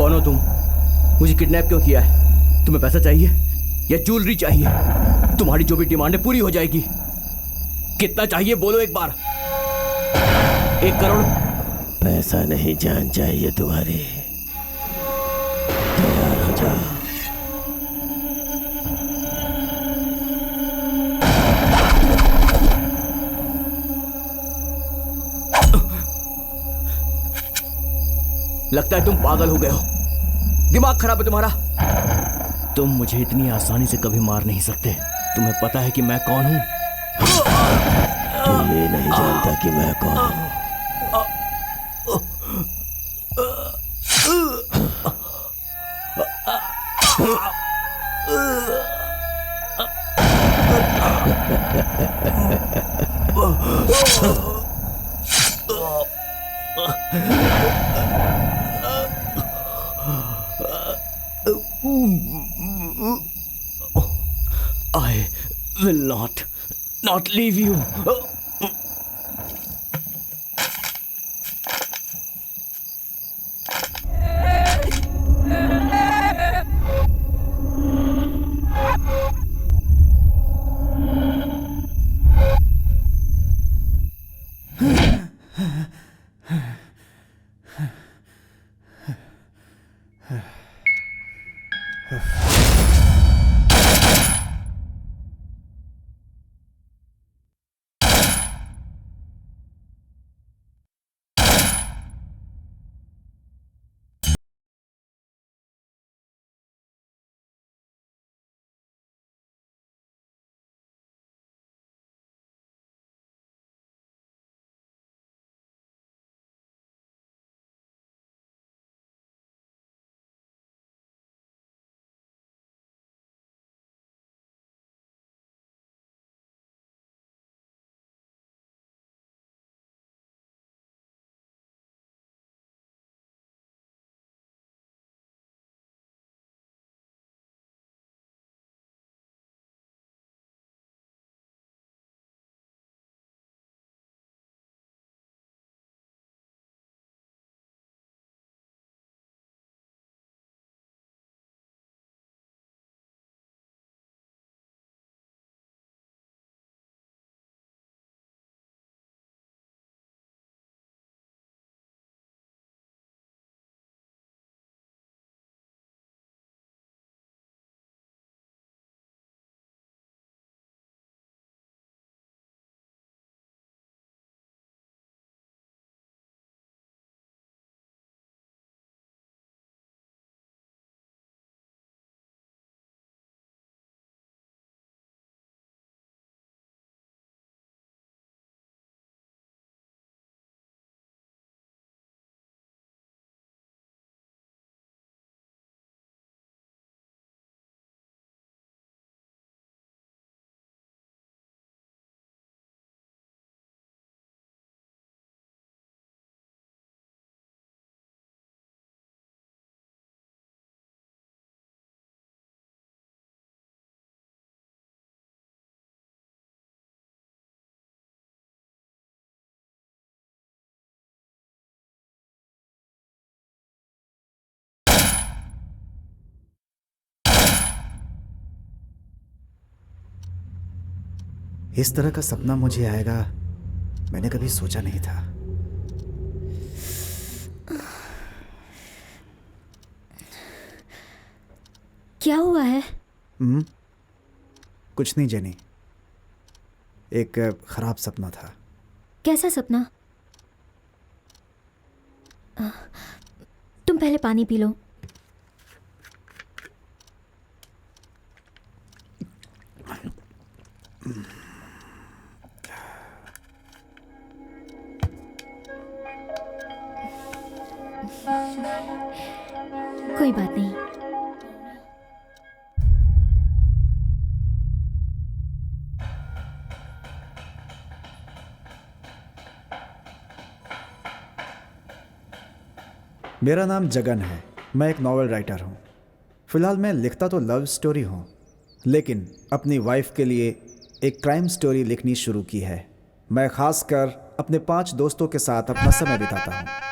कौन हो तुम? मुझे किडनैप क्यों किया है? तुम्हें पैसा चाहिए या ज्वेलरी चाहिए? तुम्हारी जो भी डिमांड है पूरी हो जाएगी। कितना चाहिए बोलो एक बार। 1 करोड़? पैसा नहीं, जान चाहिए तुम्हारी। तैयार हो जाओ। लगता है तुम पागल हो गए हो। दिमाग खराब है तुम्हारा। तुम मुझे इतनी आसानी से कभी मार नहीं सकते। तुम्हें पता है कि मैं कौन हूं? तुम ये नहीं जानता कि मैं कौन हूं। I will not leave you. इस तरह का सपना मुझे आएगा मैंने कभी सोचा नहीं था। क्या हुआ है? कुछ नहीं जेनी, एक खराब सपना था। कैसा सपना? तुम पहले पानी पी लो। कोई बात नहीं। मेरा नाम जगन है। मैं एक नॉवेल राइटर हूँ। फिलहाल मैं लिखता तो लव स्टोरी हूँ, लेकिन अपनी वाइफ के लिए एक क्राइम स्टोरी लिखनी शुरू की है। मैं खासकर अपने 5 दोस्तों के साथ अपना समय बिताता हूँ।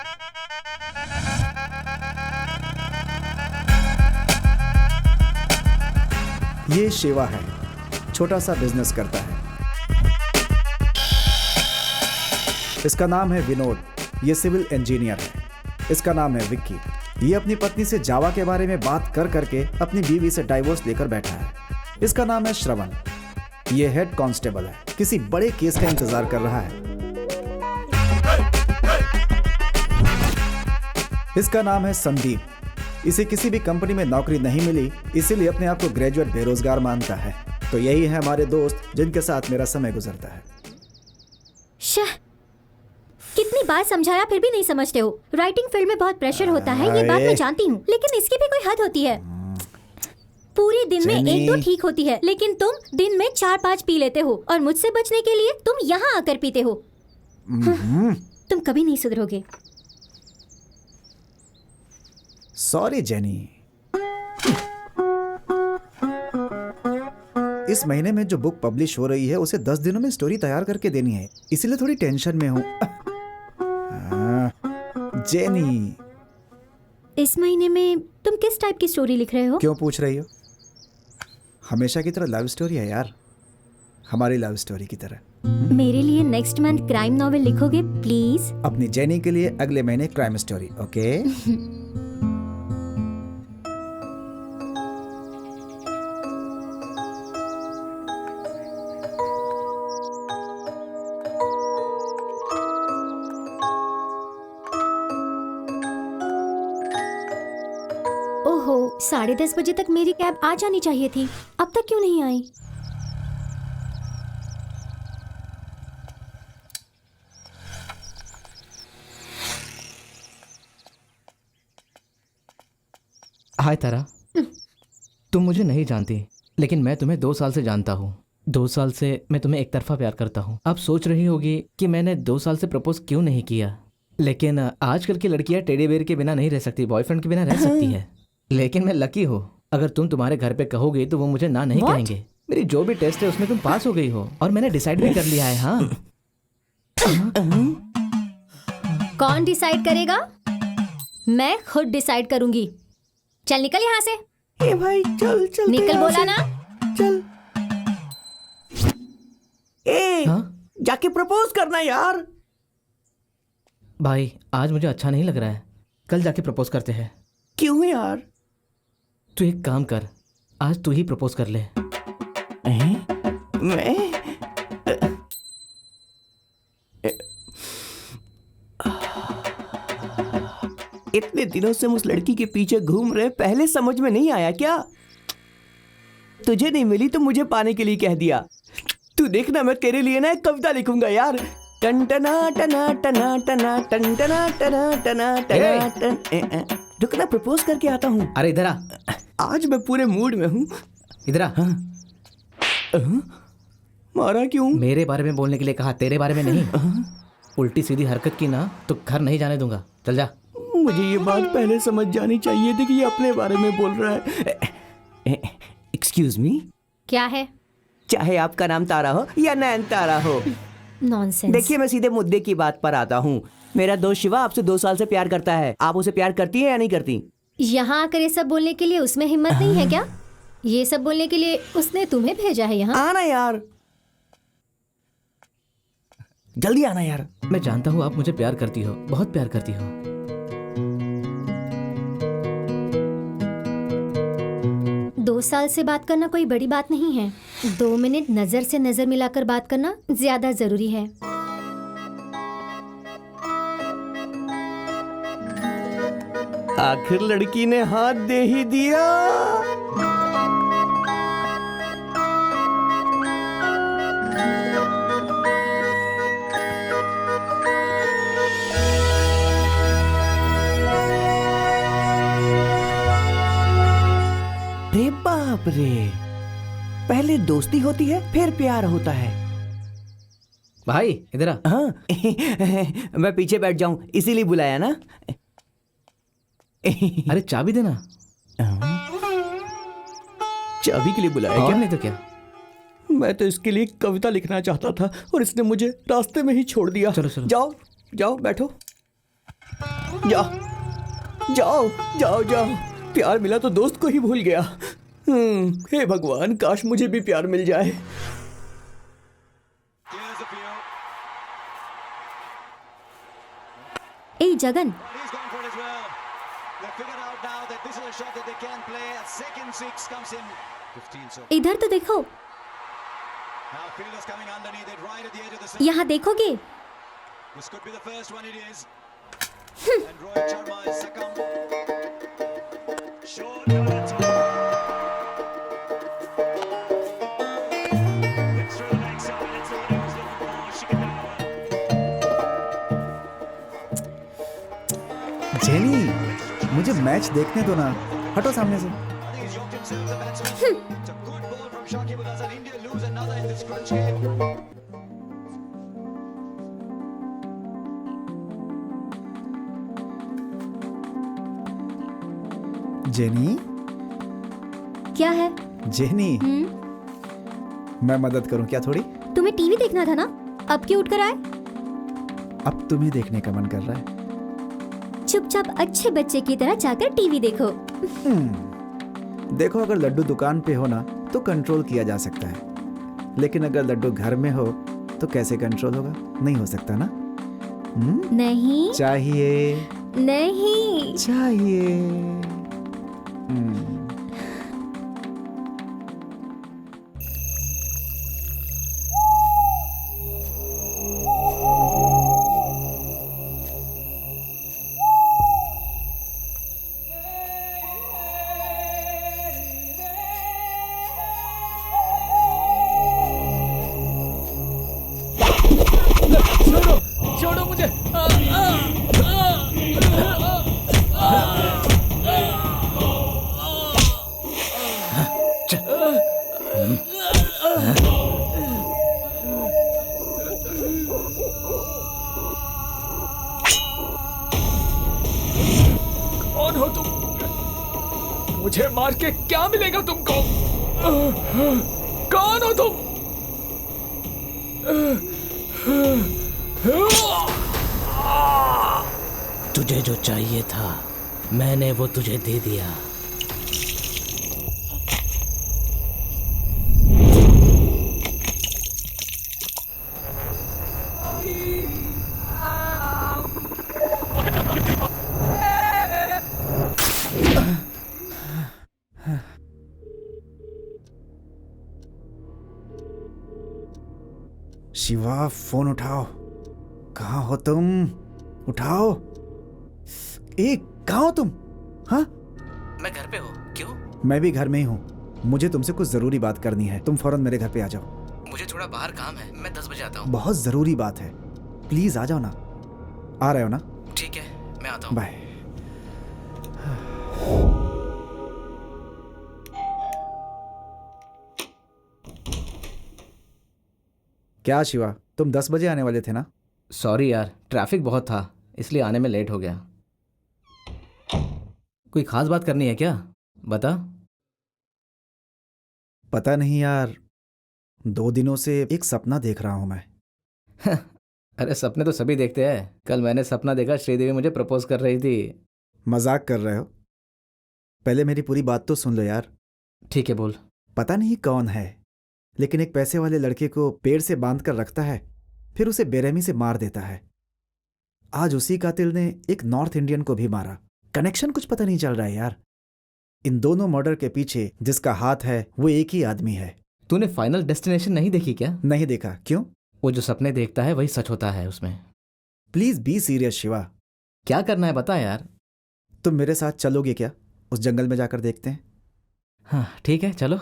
ये शिवा है, छोटा सा बिजनेस करता है। इसका नाम है विनोद, ये सिविल इंजीनियर है। इसका नाम है विक्की, ये अपनी पत्नी से जावा के बारे में बात कर करके अपनी बीवी से डाइवोर्स लेकर बैठा है। इसका नाम है श्रवण, ये हेड कांस्टेबल है, किसी बड़े केस का इंतजार कर रहा है। इसका नाम है संदीप, इसे किसी भी कंपनी में नौकरी नहीं मिली, इसीलिए अपने आप को ग्रेजुएट बेरोजगार मानता है। तो यही है हमारे दोस्त जिनके साथ मेरा समय गुजरता है। शह, कितनी बार समझाया फिर भी नहीं समझते हो। राइटिंग फील्ड में बहुत प्रेशर होता है, ये बात मैं जानती हूँ, लेकिन इसकी भी कोई हद होती है। पूरे दिन में एक दो ठीक होती है, लेकिन तुम दिन में 4-5 पी लेते हो और मुझसे बचने के लिए तुम यहाँ आकर पीते हो। तुम कभी नहीं सुधरोगे। सॉरी जेनी, इस महीने में जो बुक पब्लिश हो रही है उसे 10 दिनों में स्टोरी तैयार करके देनी है, इसीलिए थोड़ी टेंशन में हूँ। जेनी, इस महीने में तुम किस टाइप की स्टोरी लिख रहे हो? क्यों पूछ रही हो? हमेशा की तरह लव स्टोरी है यार, हमारी लव स्टोरी की तरह। मेरे लिए नेक्स्ट मंथ क्राइम नॉवेल लिखोगे प्लीज? अपनी जेनी के लिए अगले महीने क्राइम स्टोरी, ओके? ओहो, 10:30 बजे तक मेरी कैब आ जानी चाहिए थी, अब तक क्यों नहीं आई? हाय तारा, तुम मुझे नहीं जानती, लेकिन मैं तुम्हें 2 साल से जानता हूँ। 2 साल से मैं तुम्हें एक तरफा प्यार करता हूँ। अब सोच रही होगी कि मैंने 2 साल से प्रपोज क्यों नहीं किया, लेकिन आजकल की लड़कियां टेडी बेयर के बिना नहीं रह सकती, बॉयफ्रेंड के बिना रह सकती है। लेकिन मैं लकी हूँ, अगर तुम तुम्हारे घर पे कहोगे तो वो मुझे ना नहीं कहेंगे। मेरी जो भी टेस्ट है उसमें तुम पास हो गई हो, और मैंने डिसाइड भी कर लिया है। हाँ। कौन डिसाइड करेगा? मैं खुद डिसाइड करूंगी। चल निकल यहाँ से। ए भाई चल चल, निकल बोला ना। चल। ए हाँ? जाके प्रपोज करना यार। भाई आज मुझे अच्छा नहीं लग रहा है, कल जाके प्रपोज करते हैं। क्यों यार? तू एक काम कर, आज तू ही प्रपोज कर ले। मैं इतने दिनों से उस लड़की के पीछे घूम रहे, पहले समझ में नहीं आया क्या? तुझे नहीं मिली तो मुझे पाने के लिए कह दिया। तू देखना, मैं तेरे लिए ना एक कविता लिखूंगा यार। टन टना टना टना टना टन टना टना टना टना टन। रुकना, प्रपोज करके आता हूँ। अरे इधर आ। आज मैं पूरे मूड में हूँ। इधर आ। मारा क्यों? मेरे बारे में बोलने के लिए कहा, तेरे बारे में नहीं। उल्टी सीधी हरकत की ना तो घर नहीं जाने दूंगा, चल जा। मुझे ये बात पहले समझ जानी चाहिए थी कि ये अपने बारे में बोल रहा है। एक्सक्यूज मी, क्या है? चाहे आपका नाम तारा हो या नैन तारा हो। नॉनसेंस। देखिए, मैं सीधे मुद्दे की बात पर आता हूँ। मेरा दोस्त शिवा आपसे 2 साल से प्यार करता है। आप उसे प्यार करती हैं या नहीं करती? यहाँ आकर ये सब बोलने के लिए उसमें हिम्मत नहीं है क्या? ये सब बोलने के लिए उसने तुम्हें भेजा है यहाँ? आना यार, जल्दी आना यार। मैं जानता हूँ आप मुझे प्यार करती हो, बहुत प्यार करती हो। 2 साल से बात करना कोई बड़ी बात नहीं है। 2 मिनट नजर से नजर मिलाकर बात करना ज्यादा जरूरी है। आखिर लड़की ने हाथ दे ही दिया। रे बाप रे, पहले दोस्ती होती है फिर प्यार होता है। भाई इधर आ। हाँ मैं पीछे बैठ जाऊं इसीलिए बुलाया ना। अरे चाबी देना। चाबी के लिए बुलाया और क्या? नहीं तो क्या। मैं तो इसके लिए कविता लिखना चाहता था और इसने मुझे रास्ते में ही छोड़ दिया। चलो चलो। जाओ जाओ, बैठो, जाओ जाओ जाओ जाओ। प्यार मिला तो दोस्त को ही भूल गया। हे भगवान, काश मुझे भी प्यार मिल जाए। Here's the view. A Jagan, He's gone for it as well. They figured out now that this is a shot that they can play. A second six comes in. 15 so. इधर तो देखो, Now fielders coming underneath it right at the edge of the circle. यहाँ देखोगे? This could be the first one it is. And Rohit Sharma has succumbed. Short over the top. It's through the leg side. It's all he was looking for. Shikadawa. Jenny, मुझे match देखने दो ना, हटो सामने से। I think he's yoked himself the batsman. It's a good ball from Shakib. Does that India lose another in this crunch game? Jenny, क्या है? Jenny, मैं मदद करूं क्या थोड़ी? तुम्हें टीवी देखना था ना, अब क्यों उठकर आए? अब तुम्हें देखने का मन कर रहा है। चुपचाप अच्छे बच्चे की तरह जाकर टीवी देखो। देखो, अगर लड्डू दुकान पे हो ना तो कंट्रोल किया जा सकता है, लेकिन अगर लड्डू घर में हो तो कैसे कंट्रोल होगा? नहीं हो सकता ना। नहीं चाहिए, नहीं, चाहिए। छोड़ो मुझे। कौन हो तुम? मुझे मार के क्या मिलेगा तुमको? कौन हो तुम? तुझे जो चाहिए था मैंने वो तुझे दे दिया। शिवा, फोन उठाओ। कहाँ हो तुम? उठाओ। कहाँ हो तुम? हाँ, मैं घर पे हूँ। क्यों? मैं भी घर में ही हूँ। मुझे तुमसे कुछ जरूरी बात करनी है। तुम फौरन मेरे घर पे आ जाओ। मुझे थोड़ा बाहर काम है, मैं 10 बजे आता हूँ। बहुत जरूरी बात है, प्लीज आ जाओ ना। आ रहे हो ना? ठीक है, मैं आता हूँ। बाय। क्या शिवा, तुम 10 बजे आने वाले थे ना? सॉरी यार, ट्रैफिक बहुत था इसलिए आने में लेट हो गया। कोई खास बात करनी है क्या? बता। पता नहीं यार, 2 दिनों से एक सपना देख रहा हूं मैं। अरे सपने तो सभी देखते हैं। कल मैंने सपना देखा, श्रीदेवी मुझे प्रपोज कर रही थी। मजाक कर रहे हो? पहले मेरी पूरी बात तो सुन लो यार। ठीक है, बोल। पता नहीं कौन है, लेकिन एक पैसे वाले लड़के को पेड़ से बांध कर रखता है, फिर उसे बेरहमी से मार देता है। आज उसी कातिल ने एक नॉर्थ इंडियन को भी मारा। कनेक्शन कुछ पता नहीं चल रहा है यार। इन दोनों मर्डर के पीछे जिसका हाथ है वो एक ही आदमी है। तूने फाइनल डेस्टिनेशन नहीं देखी क्या? नहीं देखा। क्यों? वो जो सपने देखता है वही सच होता है उसमें। Please be serious Shiva. क्या करना है बता यार। तुम मेरे साथ चलोगे क्या? उस जंगल में जाकर देखते हैं। हाँ ठीक है, चलो।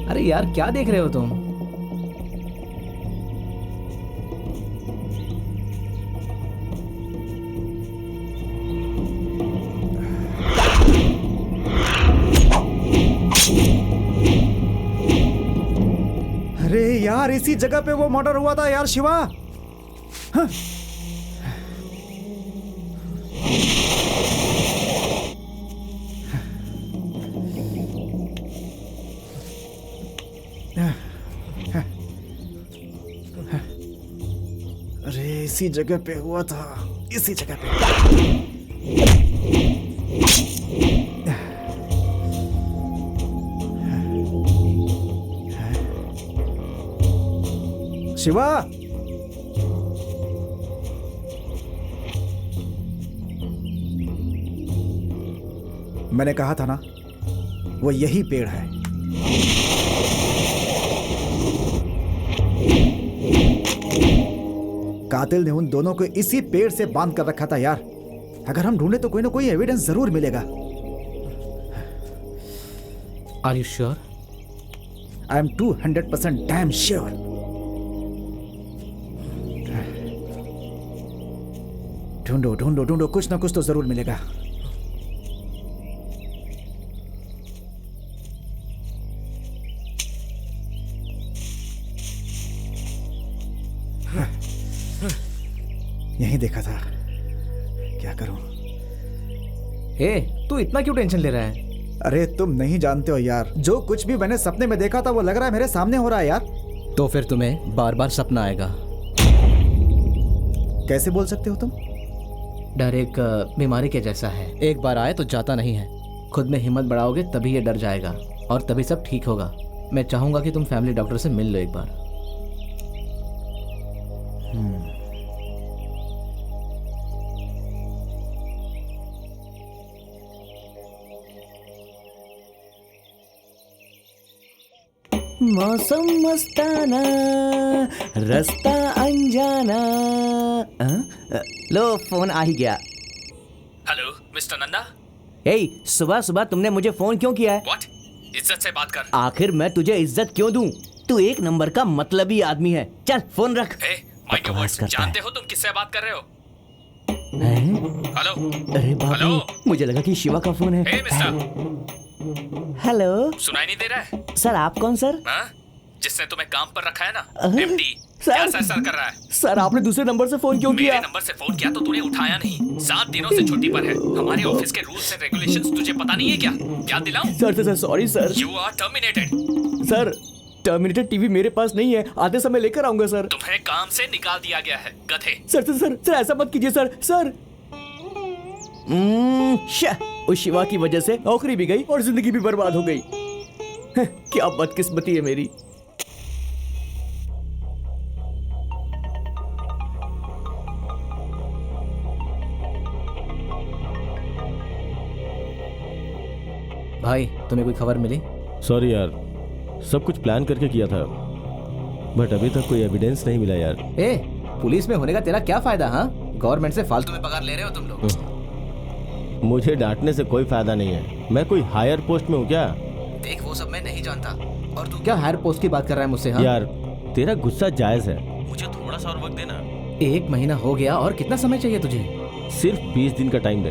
अरे यार क्या देख रहे हो तुम? यार इसी जगह पे वो मर्डर हुआ था यार शिवा। हाँ। अरे इसी जगह पे हुआ था, इसी जगह पे। शिवा, मैंने कहा था ना वो यही पेड़ है। कातिल ने उन दोनों को इसी पेड़ से बांध कर रखा था यार। अगर हम ढूंढे तो कोई ना कोई एविडेंस जरूर मिलेगा। Are you sure? I am 200% damn sure. ढूंढो ढूंढो ढूंढो, कुछ ना कुछ तो जरूर मिलेगा। यही देखा था, क्या करूं? तू इतना क्यों टेंशन ले रहा है? अरे तुम नहीं जानते हो यार, जो कुछ भी मैंने सपने में देखा था वो लग रहा है मेरे सामने हो रहा है यार। तो फिर तुम्हें बार बार सपना आएगा। कैसे बोल सकते हो तुम? डर एक बीमारी के जैसा है, एक बार आए तो जाता नहीं है। खुद में हिम्मत बढ़ाओगे तभी ये डर जाएगा और तभी सब ठीक होगा। मैं चाहूंगा कि तुम फैमिली डॉक्टर से मिल लो एक बार। मौसम मस्ताना, रास्ता अनजाना। लो फोन आ ही गया। Hello mister Nanda. हे, सुबह सुबह तुमने मुझे फोन क्यों किया है? व्हाट? इज्जत से बात कर। आखिर मैं तुझे इज्जत क्यों दूं? तू एक नंबर का मतलबी आदमी है। चल फोन रख। माइक बकवास करता जानते है। हो तुम किससे बात कर रहे हो? हैं? हेलो अरे बाप रे, हेलो? मुझे लगा कि शिवा का फोन है। हे मिस्टर, हेलो सुनाई नहीं दे रहा है? सर, आप कौन सर? हाँ? जिसने तुम्हें काम पर रखा है ना, अह, एमडी, सर। क्या सर कर रहा है? सर, आपने दूसरे नंबर से फोन क्यों मेरे किया? नंबर से फोन किया तो तूने उठाया नहीं। 7 दिनों से छुट्टी पर है। हमारे ऑफिस के रूल्स एंड रेगुलेशंस तुझे पता नहीं है क्या? क्या दिलाऊं? Sir sorry sir. You are terminated. Sir, terminated TV मेरे पास नहीं है, आते समय लेकर आऊंगा सर। तुम्हें काम से निकाल दिया गया है, गधे। सर ऐसा मत कीजिए सर। उस शिवा की वजह से नौकरी भी गई और जिंदगी भी बर्बाद हो गई। क्या बदकिस्मती है मेरी। भाई, तुम्हें कोई खबर मिली? सॉरी यार, सब कुछ प्लान करके किया था, बट अभी तक कोई एविडेंस नहीं मिला यार। पुलिस में होने का तेरा क्या फायदा? हाँ, गवर्नमेंट से फालतू में पगार ले रहे हो तुम लोग। मुझे डांटने से कोई फायदा नहीं है। मैं कोई हायर पोस्ट में हूँ क्या? देख, वो सब मैं नहीं जानता। और तू क्या हायर पोस्ट की बात कर रहा है मुझसे? हाँ? यार तेरा गुस्सा जायज है, मुझे थोड़ा सा और वक्त देना। 1 महीना हो गया और कितना समय चाहिए तुझे? सिर्फ 20 दिन का टाइम दे।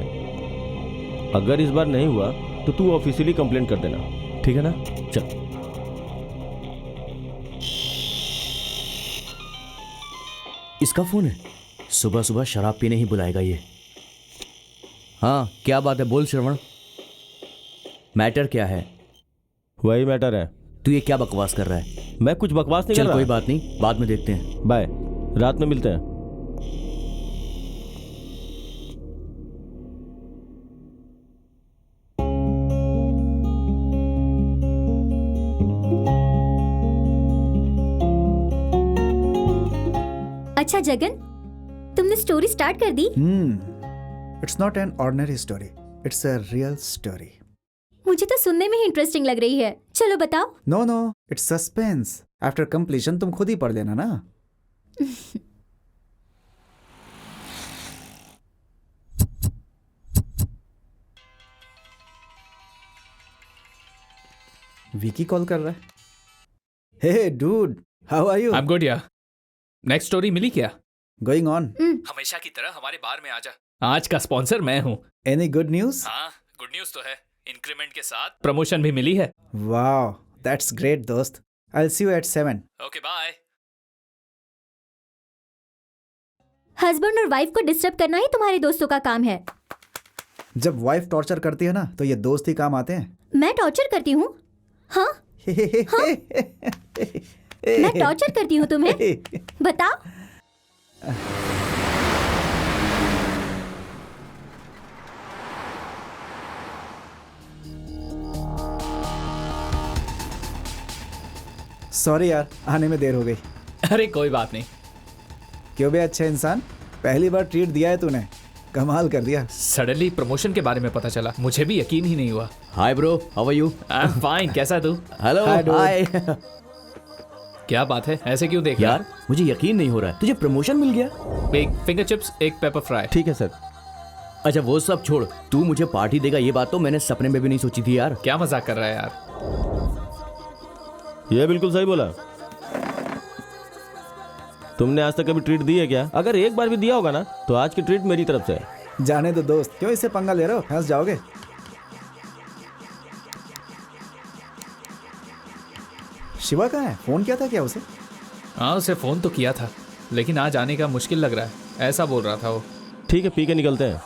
अगर इस बार नहीं हुआ तो तू ऑफिशियली कंप्लेंट कर देना, ठीक है ना? चल। इसका फोन है। सुबह सुबह शराब पीने ही बुलाएगा ये। हाँ, क्या बात है? बोल श्रवण, मैटर क्या है? वही मैटर है। तू ये क्या बकवास कर रहा है? मैं कुछ बकवास नहीं कर चल रहा। कोई बात नहीं, बाद में देखते हैं। बाय, रात में मिलते हैं। अच्छा जगन, तुमने स्टोरी स्टार्ट कर दी? It's not an ordinary story, it's a real story. मुझे तो सुनने में ही इंटरेस्टिंग लग रही है। चलो बताओ। No, it's suspense. After completion तुम खुद ही पढ़ लेना ना। विकी कॉल कर रहा है। Hey dude, how are you? I'm good यार। नेक्स्ट स्टोरी मिली क्या? Going on. हमेशा की तरह हमारे बार में आजा। आज का स्पॉन्सर मैं हूँ। Any good news? हाँ, गुड न्यूज तो है। इंक्रीमेंट के साथ प्रमोशन भी मिली है। वाओ, दैट्स ग्रेट दोस्त। I'll see you at 7. Okay bye. Husband और वाइफ को डिस्टर्ब करना ही तुम्हारे दोस्तों का काम है। जब वाइफ टॉर्चर करती है ना तो ये दोस्त ही काम आते हैं। मैं टॉर्चर करती हूँ? हाँ, मैं टॉर्चर करती हूँ तुम्हें? बताओ। सॉरी यार, आने में देर हो गई। अरे कोई बात नहीं। क्यों बे अच्छा इंसान, पहली बार ट्रीट दिया है तूने, कमाल कर दिया। सडनली प्रमोशन के बारे में पता चला, मुझे भी यकीन ही नहीं हुआ। Hi bro, how are you? I am fine, कैसा है तू? Hello Hi, dude. हाय। क्या बात है, ऐसे क्यों देख रहा यार मुझे यकीन नहीं हो रहा है, तुझे प्रमोशन मिल गया? है? एक फिंगर चिप्स, एक पेपर फ्राई। ठीक है सर। अच्छा वो सब छोड़, तू मुझे पार्टी देगा ये बात तो मैंने सपने में भी नहीं सोची थी यार। क्या मजाक कर रहा है यार? ये बिल्कुल सही बोला। तुमने आज तक कभी ट्रीट दी है क्या? अगर एक बार भी दिया होगा ना तो आज की ट्रीट मेरी तरफ से है। जाने दो दोस्त, क्यों इससे पंगा ले रहे हो, फंस जाओगे। शिवा कहाँ है? फोन किया था क्या उसे? हाँ उसे फोन तो किया था, लेकिन आज आने का मुश्किल लग रहा है, ऐसा बोल रहा था वो। ठीक है पी के निकलते हैं।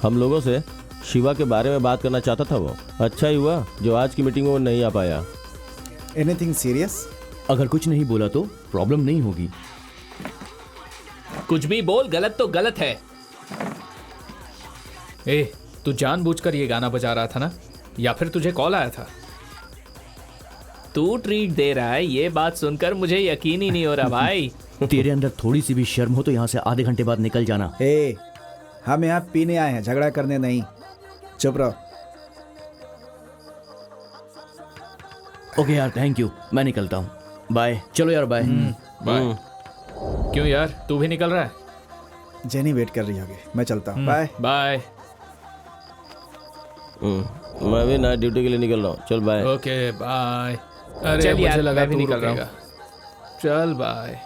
हम लोगों से शिवा के बारे में बात करना चाहता था वो। अच्छा ही हुआ जो आज की मीटिंग में वो नहीं आ पाया। Anything serious? अगर कुछ नहीं बोला तो प्रॉब्लम नहीं होगी। कुछ भी बोल, गलत तो गलत है। ए, तू जानबूझकर ये गाना बजा रहा था ना, या फिर तुझे कॉल आया था? तू ट्रीट दे रहा है, ये बात सुनकर मुझे यकीन ही नहीं हो रहा भाई। तेरे अंदर थोड़ी सी भी शर्म हो तो यहाँ से आधे घंटे बाद निकल जाना। हे, हम यहाँ पीने आए हैं, झगड़ा करने नहीं। चुप रहो। ओके यार, थैंक यू, मैं निकलता हूँ। बाय। चलो यार बाय। बाय। क्यों यार, तू भी निकल रहा है? जेनी वेट कर रही होगी, मैं चलता हूँ। Bye bye. मैं भी नाइट ड्यूटी के लिए निकल रहा हूँ। चल बाय। Okay bye. अरे चल यार, मुझे लगा मैं भी तू निकल रहा हूँ। रुकेगा। चल बाय।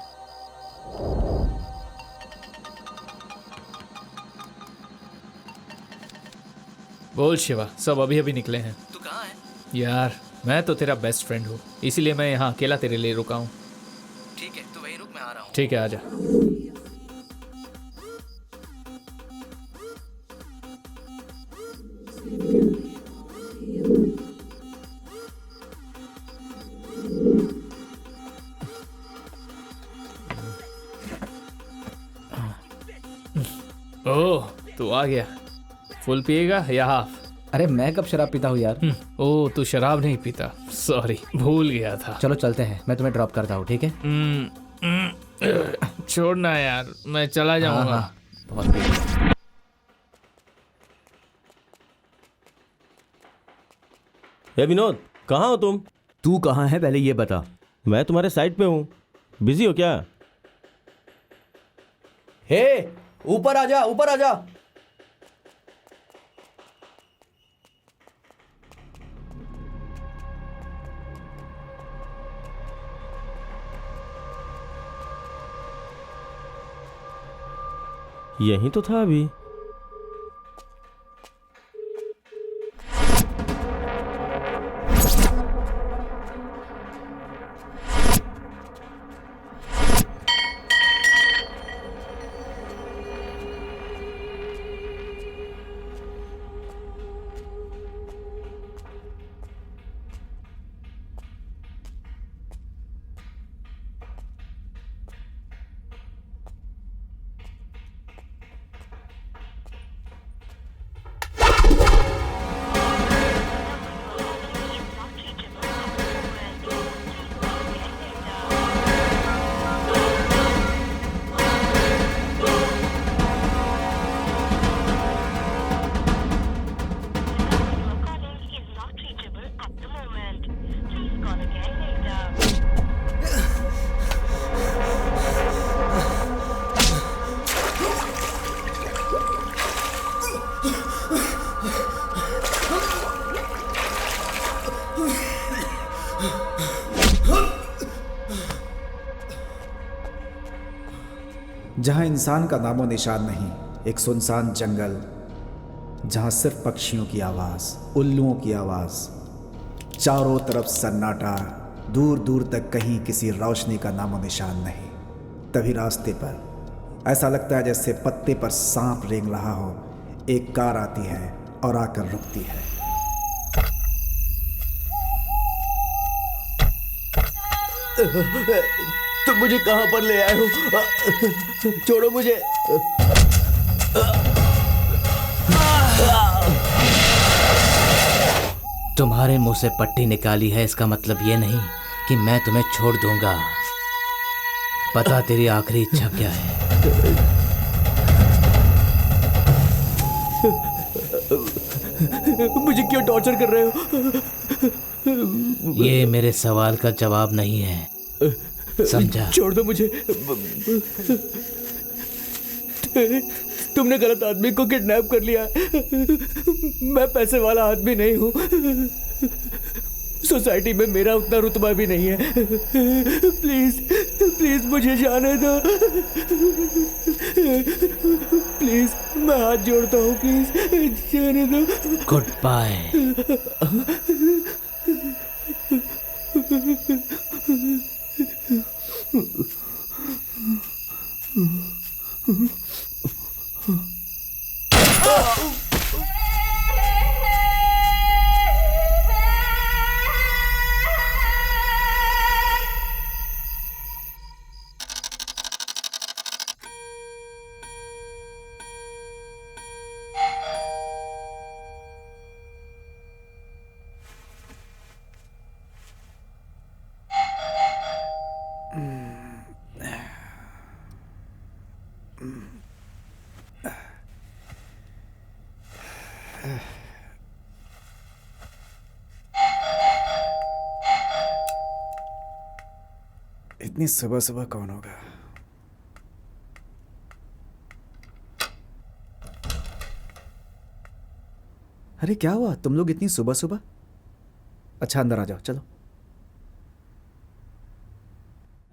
बोल शिवा, सब अभी अभी निकले हैं। तू कहाँ है? यार मैं तो तेरा बेस्ट फ्रेंड हूँ, इसीलिए मैं यहाँ अकेला तेरे लिए रुका हूँ। ठीक है, तू वहीं रुक, मैं आ रहा हूँ। ठीक है, आजा। ओह, तू आ गया। फुल पिएगा या हाफ? अरे मैं कब शराब पीता हूँ यार। ओह, तू शराब नहीं पीता? सॉरी, भूल गया था। चलो चलते हैं, मैं तुम्हें ड्रॉप करता हूँ, ठीक है? छोड़ना यार, मैं चला जाऊंगा। हाँ, बहुत बढ़िया। ए विनोद, कहाँ हो तुम? तू कहाँ है पहले ये बता। मैं तुम्हारे साइड पे हूँ। बिजी हो क्या? हे, ऊपर आजा, ऊपर आजा। यही तो था अभी। जहाँ इंसान का नामो निशान नहीं, एक सुनसान जंगल जहाँ सिर्फ पक्षियों की आवाज़, उल्लुओं की आवाज़, चारों तरफ सन्नाटा, दूर दूर तक कहीं किसी रोशनी का नामो निशान नहीं। तभी रास्ते पर ऐसा लगता है जैसे पत्ते पर सांप रेंग रहा हो। एक कार आती है और आकर रुकती है। तुम मुझे कहां पर ले आए हो? छोड़ो मुझे। तुम्हारे मुंह से पट्टी निकाली है, इसका मतलब ये नहीं कि मैं तुम्हें छोड़ दूंगा। पता तेरी आखिरी इच्छा क्या है? मुझे क्यों टॉर्चर कर रहे हो? ये मेरे सवाल का जवाब नहीं है, समझा? छोड़ दो मुझे। तुमने गलत आदमी को किडनैप कर लिया। मैं पैसे वाला आदमी नहीं हूँ। सोसाइटी में मेरा उतना रुतबा भी नहीं है। प्लीज प्लीज मुझे जाने दो। प्लीज मैं हाथ जोड़ता हूँ, प्लीज जाने दो। Goodbye. इतनी सुबह सुबह कौन होगा? अरे क्या हुआ तुम लोग इतनी सुबह सुबह? अच्छा अंदर आ जाओ, चलो।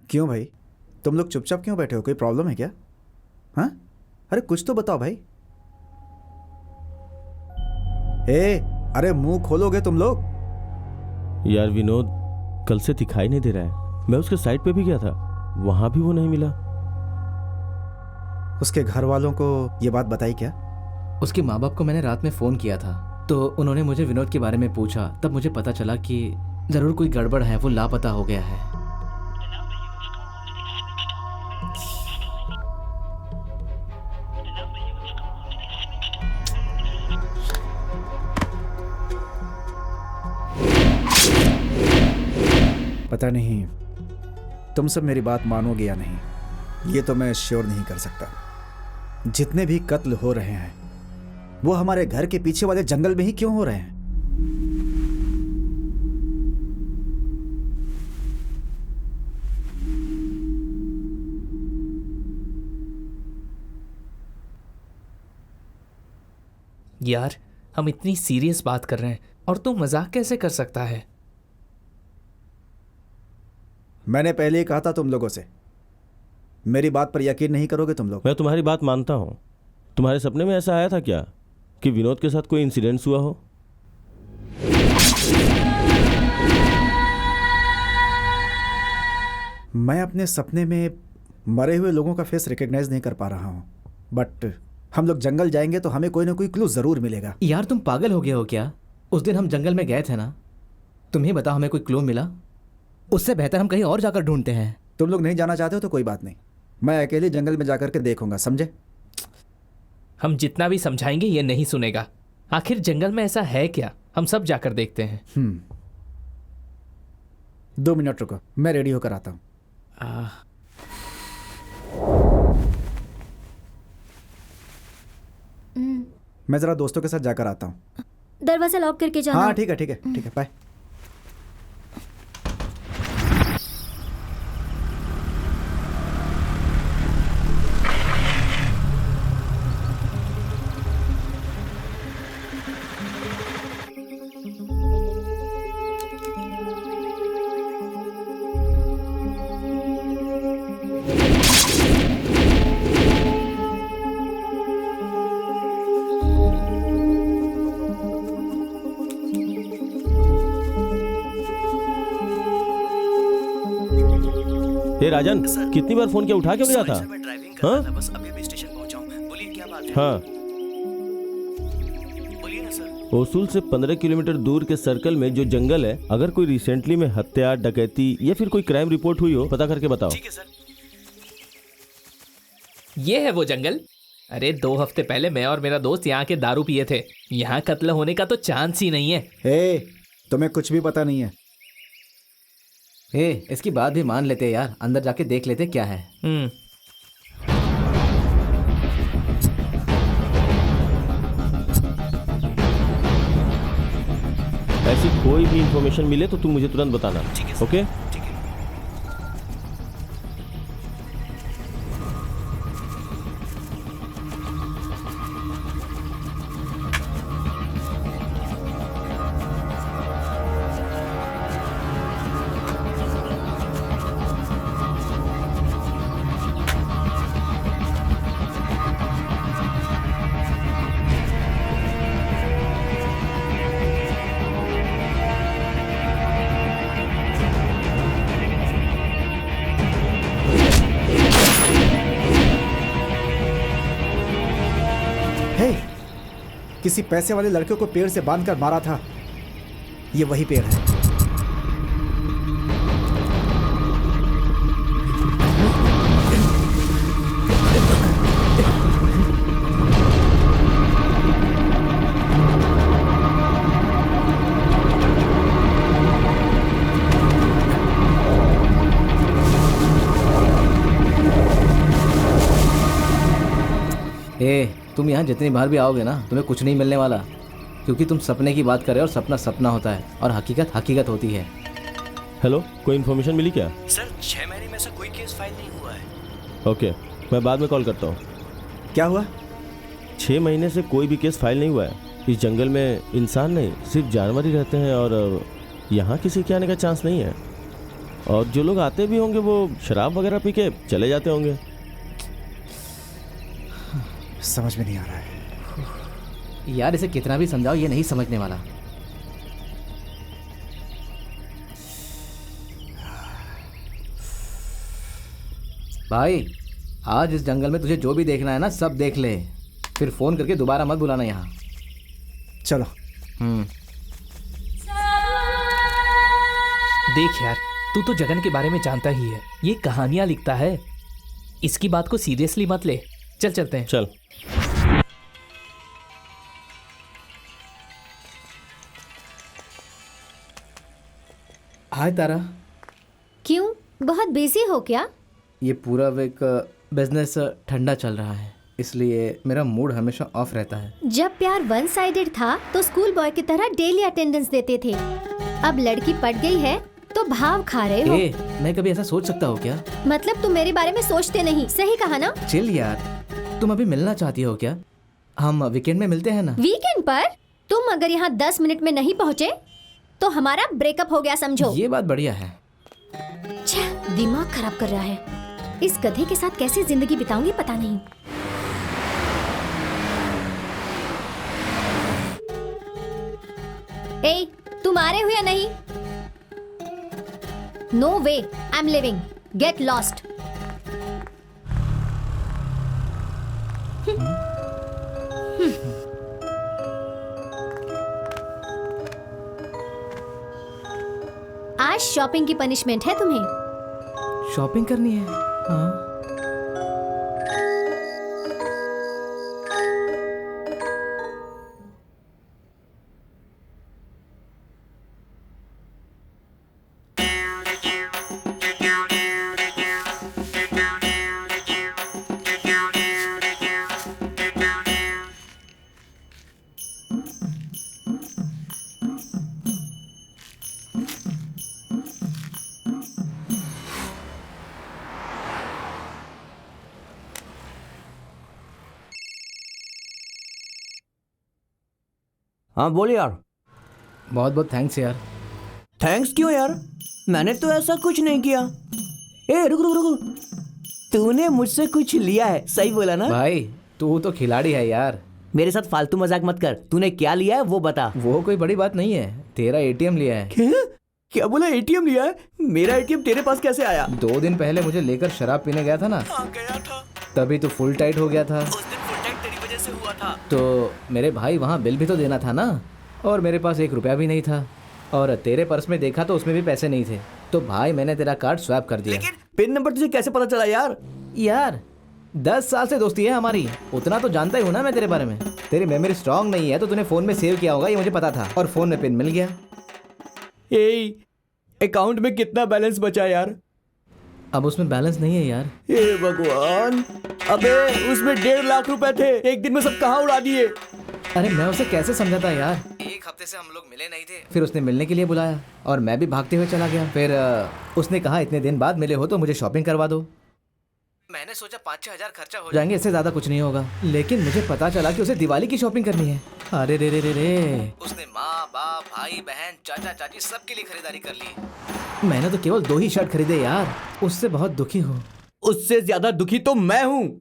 क्यों भाई, तुम लोग चुपचाप क्यों बैठे हो? कोई प्रॉब्लम है क्या? हाँ, अरे कुछ तो बताओ भाई। अरे मुंह खोलोगे तुम लोग? यार विनोद कल से दिखाई नहीं दे रहा है। मैं उसके साइट पे भी गया था, वहां भी वो नहीं मिला। उसके घर वालों को ये बात बताई क्या? उसके माँ बाप को मैंने रात में फ़ोन किया था, तो उन्होंने मुझे विनोद के बारे में पूछा। तब मुझे पता चला कि ज़रूर कोई गड़बड़ है, वो लापता हो गया है। पता नहीं तुम सब मेरी बात मानोगे या नहीं, ये तो मैं श्योर नहीं कर सकता। जितने भी कत्ल हो रहे हैं वो हमारे घर के पीछे वाले जंगल में ही क्यों हो रहे हैं? यार हम इतनी सीरियस बात कर रहे हैं और तू मजाक कैसे कर सकता है? मैंने पहले ही कहा था तुम लोगों से, मेरी बात पर यकीन नहीं करोगे तुम लोग। मैं तुम्हारी बात मानता हूँ। तुम्हारे सपने में ऐसा आया था क्या कि विनोद के साथ कोई इंसिडेंस हुआ हो? मैं अपने सपने में मरे हुए लोगों का फेस रिकॉग्नाइज नहीं कर पा रहा हूँ, बट हम लोग जंगल जाएंगे तो हमें कोई ना कोई क्लू जरूर मिलेगा। यार तुम पागल हो गए हो क्या? उस दिन हम जंगल में गए थे ना, तुम ही बताओ हमें कोई क्लू मिला? उससे बेहतर हम कहीं और जाकर ढूंढते हैं। तुम लोग नहीं जाना चाहते हो तो कोई बात नहीं, मैं अकेले जंगल में जाकर के देखूंगा, समझे? हम जितना भी समझाएंगे ये नहीं सुनेगा। आखिर जंगल में ऐसा है क्या? हम सब जाकर देखते हैं। 2 मिनट रुको, मैं रेडी होकर आता हूँ। मैं जरा दोस्तों के साथ जाकर आता हूँ। दरवाजा लॉक करके जाना। हाँ ठीक है ठीक है ठीक है, बाय। राजन, कितनी बार फोन किया, उठा क्यों नहीं रहा था? मैं ड्राइविंग हाँ? कर रहा था, बस अभी अभी स्टेशन पहुंचा हूं। बोलिए क्या बात है? हाँ, बोलिए ना सर। ओसूल से 15 किलोमीटर दूर के सर्कल में जो जंगल है, अगर कोई रिसेंटली में हत्या, डकैती या फिर कोई क्राइम रिपोर्ट हुई हो, पता करके बताओ। ठीक है सर। ये है वो जंगल। अरे 2 हफ्ते पहले मैं और मेरा दोस्त यहाँ के दारू पिए थे। यहाँ कत्ल होने का तो चांस ही नहीं है। हे, तुम्हें कुछ भी पता नहीं है। इसकी बात भी मान लेते यार, अंदर जाके देख लेते क्या है। ऐसी कोई भी इंफॉर्मेशन मिले तो तुम मुझे तुरंत बताना। ओके? हे, किसी पैसे वाले लड़के को पेड़ से बांधकर मारा था। ये वही पेड़ है। तुम यहाँ जितनी बार भी आओगे ना, तुम्हें कुछ नहीं मिलने वाला, क्योंकि तुम सपने की बात कर रहे हो और सपना सपना होता है और हकीकत हकीकत होती है। हेलो, कोई इन्फॉर्मेशन मिली क्या? सर 6 महीने में ऐसा कोई केस फाइल नहीं हुआ है। ओके, मैं बाद में कॉल करता हूँ। क्या हुआ? 6 महीने से कोई भी केस फाइल नहीं हुआ है। इस जंगल में इंसान नहीं, सिर्फ जानवर ही रहते हैं और यहाँ किसी के आने का चांस नहीं है। और जो लोग आते भी होंगे वो शराब वगैरह पी के चले जाते होंगे। समझ में नहीं आ रहा है। यार इसे कितना भी समझाओ, ये नहीं समझने वाला। भाई, आज इस जंगल में तुझे जो भी देखना है ना, सब देख ले, फिर फोन करके दोबारा मत बुलाना यहाँ। चलो। देख यार, तू तो जगन के बारे में जानता ही है, ये कहानियां लिखता है। इसकी बात को सीरियसली मत ले। चल चलते हैं। चल। हाय तारा। क्यों, बहुत बिजी हो क्या? ये पूरा वीक बिजनेस ठंडा चल रहा है, इसलिए मेरा मूड हमेशा ऑफ रहता है। जब प्यार वन साइडेड था तो स्कूल बॉय की तरह डेली अटेंडेंस देते थे। अब लड़की पट गई है तो भाव खा रहे हो। मैं कभी ऐसा सोच सकता हूँ क्या? मतलब तुम मेरे बारे में सोचते नहीं, सही कहा ना? चिल यार, तुम अभी मिलना चाहती हो क्या? हम वीकेंड में मिलते हैं ना। वीकेंड पर? तुम अगर यहाँ 10 मिनट में नहीं पहुँचे तो हमारा ब्रेकअप हो गया, समझो। ये बात बढ़िया है। छह, दिमाग खराब कर रहा है। इस गधे के साथ कैसे जिंदगी बिताऊंगी पता नहीं। ए, तुम आ रहे हो या नहीं? No way, I am living, get lost. आज शॉपिंग की पनिशमेंट है तुम्हें। शॉपिंग करनी है? हाँ। हाँ बोल यार। बहुत बहुत थैंक्स यार। थैंक्स क्यों यार, मैंने तो ऐसा कुछ नहीं किया। ए रुक रुक रुक, तूने मुझसे कुछ लिया है, सही बोला ना? भाई तू तो खिलाड़ी है यार। मेरे साथ फालतू मजाक मत कर। तूने क्या लिया है वो बता। वो कोई बड़ी बात नहीं है, तेरा एटीएम लिया है। क्या? क्या बोला? एटीएम लिया है? मेरा एटीएम तेरे पास कैसे आया? 2 दिन पहले मुझे लेकर शराब पीने गया था ना, गया था। तभी तो फुल टाइट हो गया था। उस दिन फुल टाइट तेरी वजह से हुआ था। तो मेरे भाई वहाँ बिल भी तो देना था ना, और मेरे पास 1 रुपया भी नहीं था, और तेरे पर्स में देखा तो उसमें भी पैसे नहीं थे। तो भाई मैंने तेरा कार्ड स्वैप कर दिया। लेकिन पिन नंबर तुझे कैसे पता चला यार? यार 10 साल से दोस्ती है हमारी, उतना तो जानता ही हूँ ना मैं तेरे बारे में। तेरी मेमोरी स्ट्रांग नहीं है तो तूने फ़ोन में सेव किया होगा, ये मुझे पता था, और फ़ोन में पिन मिल गया। अकाउंट में कितना बैलेंस बचा यार? अब उसमें बैलेंस नहीं है यार। हे भगवान, अबे उसमें 1.5 लाख रुपए थे, एक दिन में सब कहाँ उड़ा दिए? अरे मैं उसे कैसे समझाता यार, 1 हफ्ते से हम लोग मिले नहीं थे। फिर उसने मिलने के लिए बुलाया और मैं भी भागते हुए चला गया। फिर उसने कहा इतने दिन बाद मिले हो तो मुझे शॉपिंग करवा दो। मैंने सोचा 5-6 हज़ार खर्चा हो जाएंगे, इससे ज़्यादा कुछ नहीं होगा। लेकिन मुझे पता चला कि उसे दिवाली की शॉपिंग करनी है। अरे रे रे रे रे, उसने माँ बाप भाई बहन चाचा चाची सबके लिए खरीदारी कर ली। मैंने तो केवल 2 ही शर्ट खरीदे यार, उससे बहुत दुखी हूँ। उससे ज्यादा दुखी तो मैं हूँ।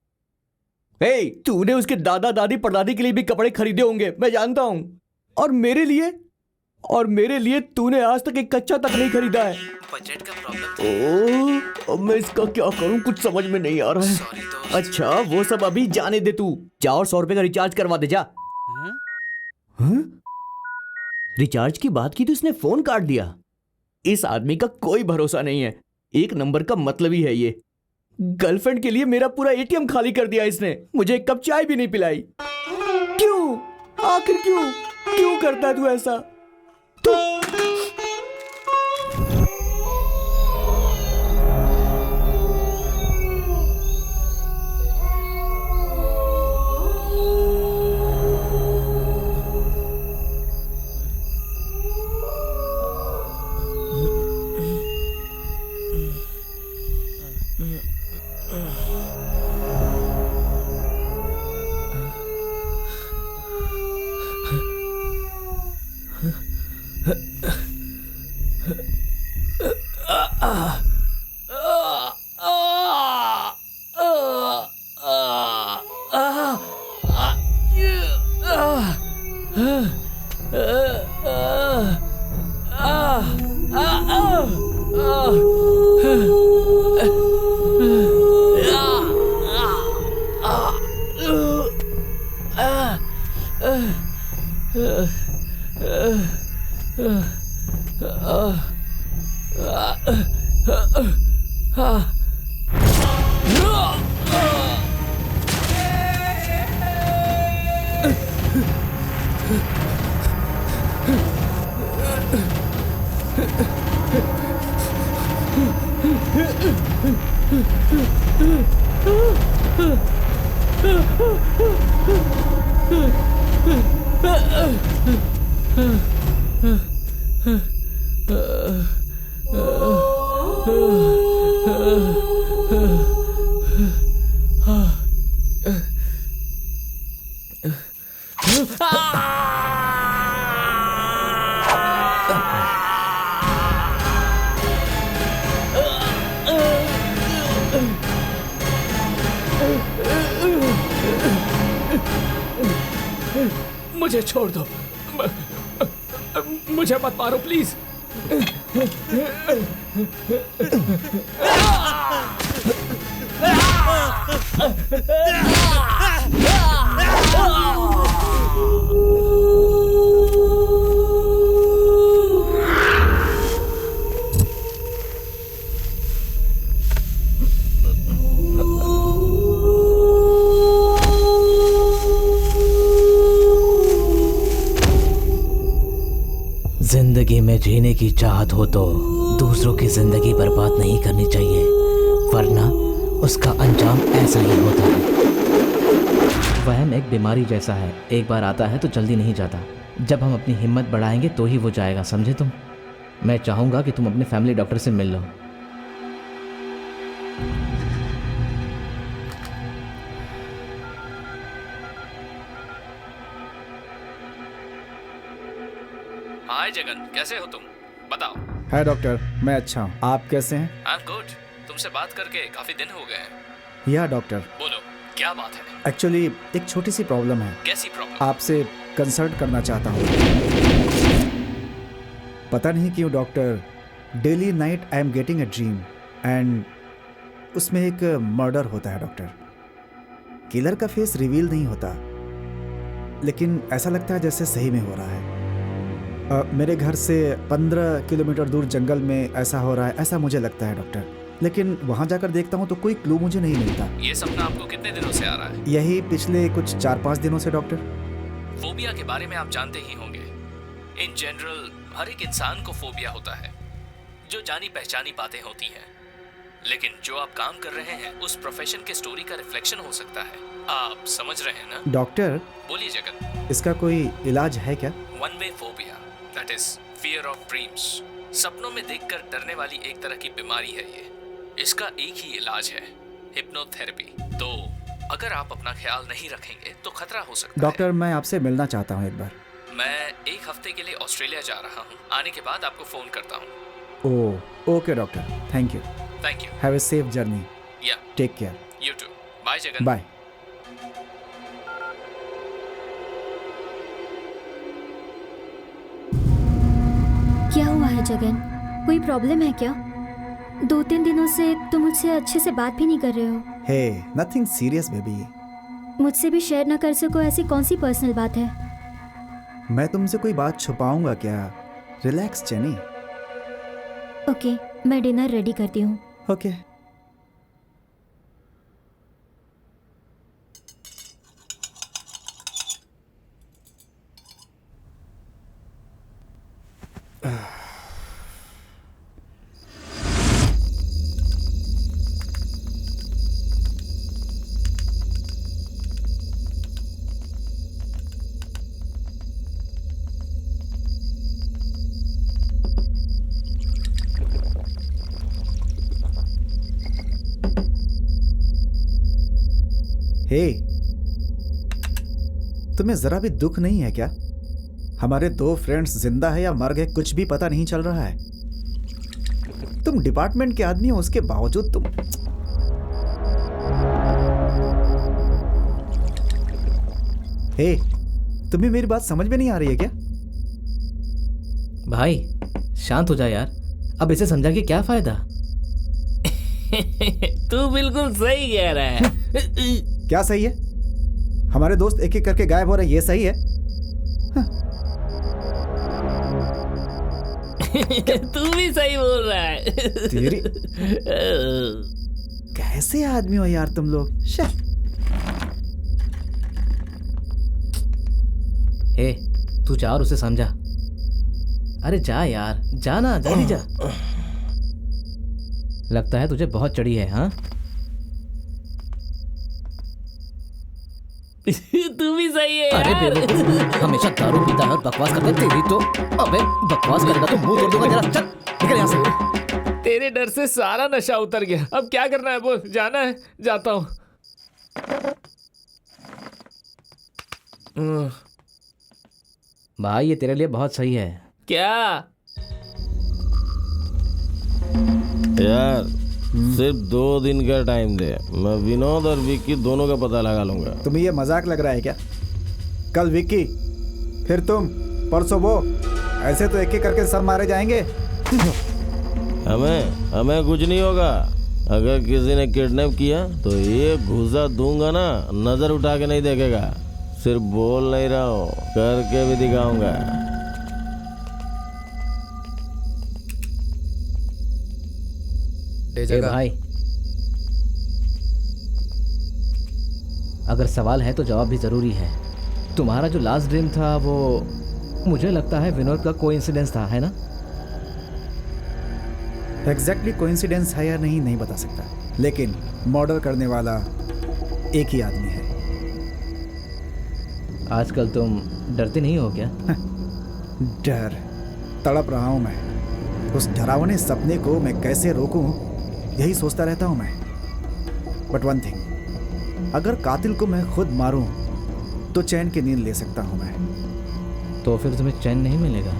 तूने उसके दादा दादी परदादी के लिए भी कपड़े खरीदे होंगे, मैं जानता हूँ। और मेरे लिए तूने आज तक एक कच्चा तक नहीं खरीदा है। बजट का प्रॉब्लम था। अब मैं इसका क्या करूं, कुछ समझ में नहीं आ रहा है। सॉरी दोस्त। अच्छा वो सब अभी जाने दे, तू जा और 100 रुपए का रिचार्ज करवा दे जा। रिचार्ज की बात की तो इसने फोन काट दिया। इस आदमी का कोई भरोसा नहीं है, एक नंबर का मतलब ही है ये। गर्लफ्रेंड के लिए मेरा पूरा एटीएम खाली कर दिया इसने, मुझे एक कप चाय भी नहीं पिलाई। क्यों? आखिर क्यों करता है तू ऐसा? तू मुझे छोड़ दो, मुझे मत मारो प्लीज। जिंदगी में जीने की चाहत हो तो दूसरों की जिंदगी बर्बाद नहीं करनी चाहिए, वरना उसका अंजाम ऐसा ही होता है। वहम एक बीमारी जैसा है, एक बार आता है तो जल्दी नहीं जाता। जब हम अपनी हिम्मत बढ़ाएंगे तो ही वो जाएगा, समझे तुम? मैं चाहूँगा कि तुम अपने फैमिली डॉक्टर से मिल लो। हाय जगन, कैसे हो तुम? बताओ। हाय डॉक्टर, मैं अच्छा हूँ, आप कैसे हैं? I am good. तुमसे बात करके काफी दिन हो गए हैं। या डॉक्टर, बोलो क्या बात है? एक्चुअली एक छोटी सी प्रॉब्लम है, कैसी प्रॉब्लम? आपसे कंसल्ट करना चाहता हूँ। पता नहीं क्यों doctor, daily night I am getting a dream and उसमें एक मर्डर होता है डॉक्टर। किलर का फेस रिवील नहीं होता, लेकिन ऐसा लगता है जैसे सही में हो रहा है। मेरे घर से 15 किलोमीटर दूर जंगल में ऐसा हो रहा है, ऐसा मुझे लगता है डॉक्टर। लेकिन वहाँ जाकर देखता हूँ तो कोई क्लू मुझे नहीं मिलता। ये सपना आपको कितने दिनों से आ रहा है? यही पिछले कुछ 4-5 दिनों से डॉक्टर। फोबिया के बारे में आप जानते ही होंगे। इन जनरल हर एक इंसान को फोबिया होता है, जो जानी पहचानी बातें होती हैं। लेकिन जो आप काम कर रहे हैं उस प्रोफेशन के स्टोरी का रिफ्लेक्शन हो सकता है। आप समझ रहे हैं ना? डॉक्टर, बोलिए जगन। इसका कोई इलाज है क्या? One way phobia, that is fear of dreams. सपनों में देखकर डरने वाली एक तरह की बीमारी है ये। इसका एक ही इलाज है, हिप्नोथेरेपी। तो अगर आप अपना ख्याल नहीं रखेंगे तो खतरा हो सकता है। डॉक्टर, मैं आपसे मिलना चाहता हूँ एक बार। मैं एक हफ्ते के लिए ऑस्ट्रेलिया जा रहा हूँ। आने के बाद आपको फोन करता हूँ। Oh, okay doctor, thank you. Thank you. Have a safe journey. या take care. You too. Bye Jagan. Bye. क्या हुआ है जगन? कोई प्रॉब्लम है क्या? 2-3 दिनों से तुम मुझसे अच्छे से बात भी नहीं कर रहे हो। हे, नथिंग सीरियस बेबी। मुझसे भी शेयर न कर सको ऐसी कौन सी पर्सनल बात है? मैं तुमसे कोई बात छुपाऊंगा क्या? Relax jenny. ओके, मैं डिनर रेडी करती हूँ। ओके। हे, तुम्हें जरा भी दुख नहीं है क्या? हमारे 2 फ्रेंड्स जिंदा है या मर गए कुछ भी पता नहीं चल रहा है। तुम डिपार्टमेंट के आदमी हो, उसके बावजूद तुम। हे, तुम्हें मेरी बात समझ में नहीं आ रही है क्या? भाई शांत हो जा यार, अब इसे समझा के क्या फायदा? तू बिल्कुल सही कह रहा है। क्या सही है? हमारे दोस्त एक एक करके गायब हो रहे हैं, ये सही है? तू भी सही बोल रहा है। तेरी कैसे आदमी हो यार तुम लोग? हे, तू जा और उसे समझा। अरे जा यार, जा ना, जल्दी जा। लगता है तुझे बहुत चढ़ी है, हाँ? तू भी सही है अरे यार। बेवकूफ, हमेशा दारू पीता है और बकवास करता है। तेरी तो अबे बकवास करेगा तो मुंह तोड़ दूंगा तेरा। चल निकल यहाँ से। तेरे डर से सारा नशा उतर गया। अब क्या करना है बोल? जाना है? जाता हूँ। भाई ये तेरे लिए बहुत सही है। क्या? यार सिर्फ 2 दिन का टाइम दे, मैं विनोद और विक्की दोनों का पता लगा लूंगा। तुम्हें ये मजाक लग रहा है क्या? कल विक्की, फिर तुम, परसों वो, ऐसे तो एक एक करके सब मारे जाएंगे। हमें कुछ नहीं होगा। अगर किसी ने किडनैप किया तो ये घूसा दूंगा ना, नजर उठा के नहीं देखेगा। सिर्फ बोल नहीं रहा हूँ, करके भी दिखाऊंगा। ए भाई, अगर सवाल है तो जवाब भी जरूरी है। तुम्हारा जो लास्ट ड्रीम था वो मुझे लगता है विनोद का कोइंसिडेंस था, है ना? एग्जैक्टली कोइंसिडेंस है या नहीं बता सकता, लेकिन मर्डर करने वाला एक ही आदमी है। आजकल तुम डरते नहीं हो क्या? डर तड़प रहा हूं मैं। उस डरावने सपने को मैं कैसे रोकूं, यही सोचता रहता हूं मैं। बट वन थिंग, अगर कातिल को मैं खुद मारूं तो चैन की नींद ले सकता हूं मैं। तो फिर तुम्हें चैन नहीं मिलेगा।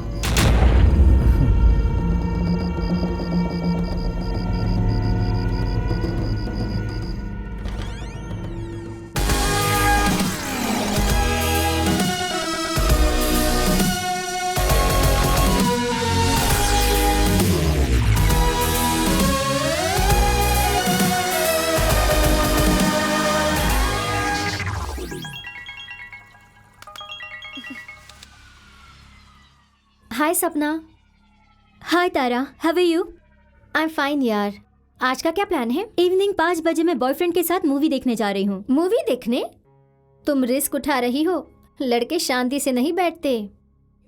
Hi Sapna. Hi Tara, how are you? I am fine यार। आज का क्या प्लान है? इवनिंग 5 बजे मैं बॉयफ्रेंड के साथ मूवी देखने जा रही हूँ। मूवी देखने? तुम रिस्क उठा रही हो। लड़के शांति से नहीं बैठते।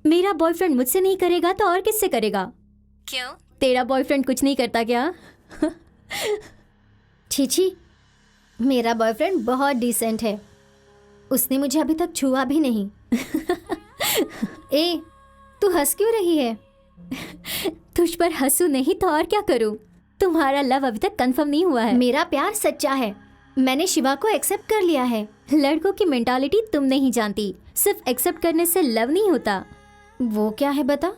मेरा बॉयफ्रेंड मुझसे नहीं करेगा तो और किससे करेगा? क्यों? तेरा बॉयफ्रेंड कुछ नहीं करता क्या? छी, मेरा बॉयफ्रेंड बहुत डिसेंट है। उसने मुझे अभी तक छुआ भी नहीं। ए, तू हंस क्यों रही है? तुझ पर हंसू नहीं तो और क्या करूं? तुम्हारा लव अभी तक कंफर्म नहीं हुआ है। मेरा प्यार सच्चा है। मैंने शिवा को एक्सेप्ट कर लिया है। लड़कों की मेंटालिटी तुम नहीं जानती। सिर्फ एक्सेप्ट करने से लव नहीं होता। वो क्या है बता?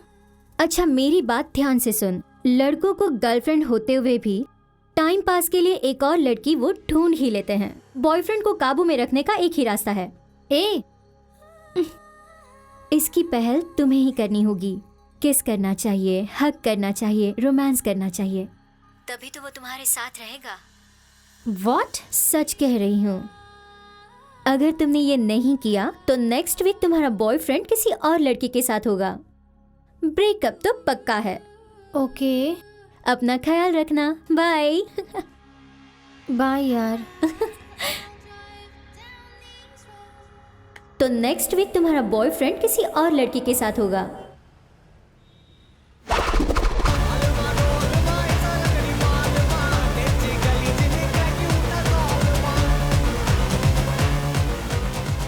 अच्छा मेरी बात ध्यान से सुन। लड़कों को गर्लफ्रेंड होते हुए भी टाइम पास के लिए एक और लड़की वो ढूंढ ही लेते हैं। बॉयफ्रेंड को काबू में रखने का एक ही रास्ता है। इसकी पहल तुम्हें ही करनी होगी। किस करना चाहिए, हग करना चाहिए, रोमांस करना चाहिए, तभी तो वो तुम्हारे साथ रहेगा। What? सच कह रही हूँ। अगर तुमने ये नहीं किया तो नेक्स्ट वीक तुम्हारा बॉयफ्रेंड किसी और लड़की के साथ होगा। ब्रेकअप तो पक्का है। ओके, अपना ख्याल रखना। बाय। बाय यार। तो नेक्स्ट वीक तुम्हारा बॉयफ्रेंड किसी और लड़की के साथ होगा।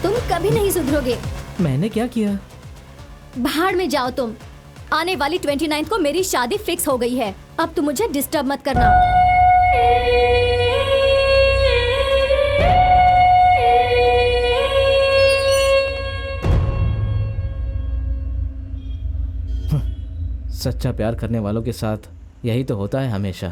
तुम कभी नहीं सुधरोगे। मैंने क्या किया? भाड़ में जाओ तुम। आने वाली 29 को मेरी शादी फिक्स हो गई है। अब तुम मुझे डिस्टर्ब मत करना। सच्चा प्यार करने वालों के साथ यही तो होता है हमेशा।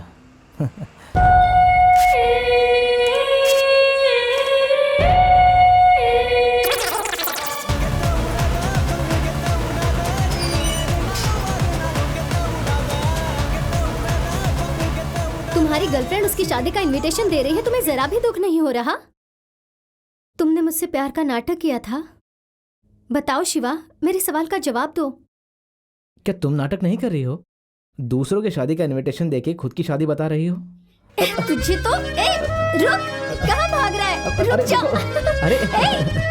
तुम्हारी गर्लफ्रेंड उसकी शादी का इनविटेशन दे रही है, तुम्हें जरा भी दुख नहीं हो रहा? तुमने मुझसे प्यार का नाटक किया था। बताओ शिवा, मेरे सवाल का जवाब दो। क्या तुम नाटक नहीं कर रही हो? दूसरों के शादी का इनविटेशन देके खुद की शादी बता रही हो? तुझे तो रुक, कहाँ भाग रहा है? रुक जा। अरे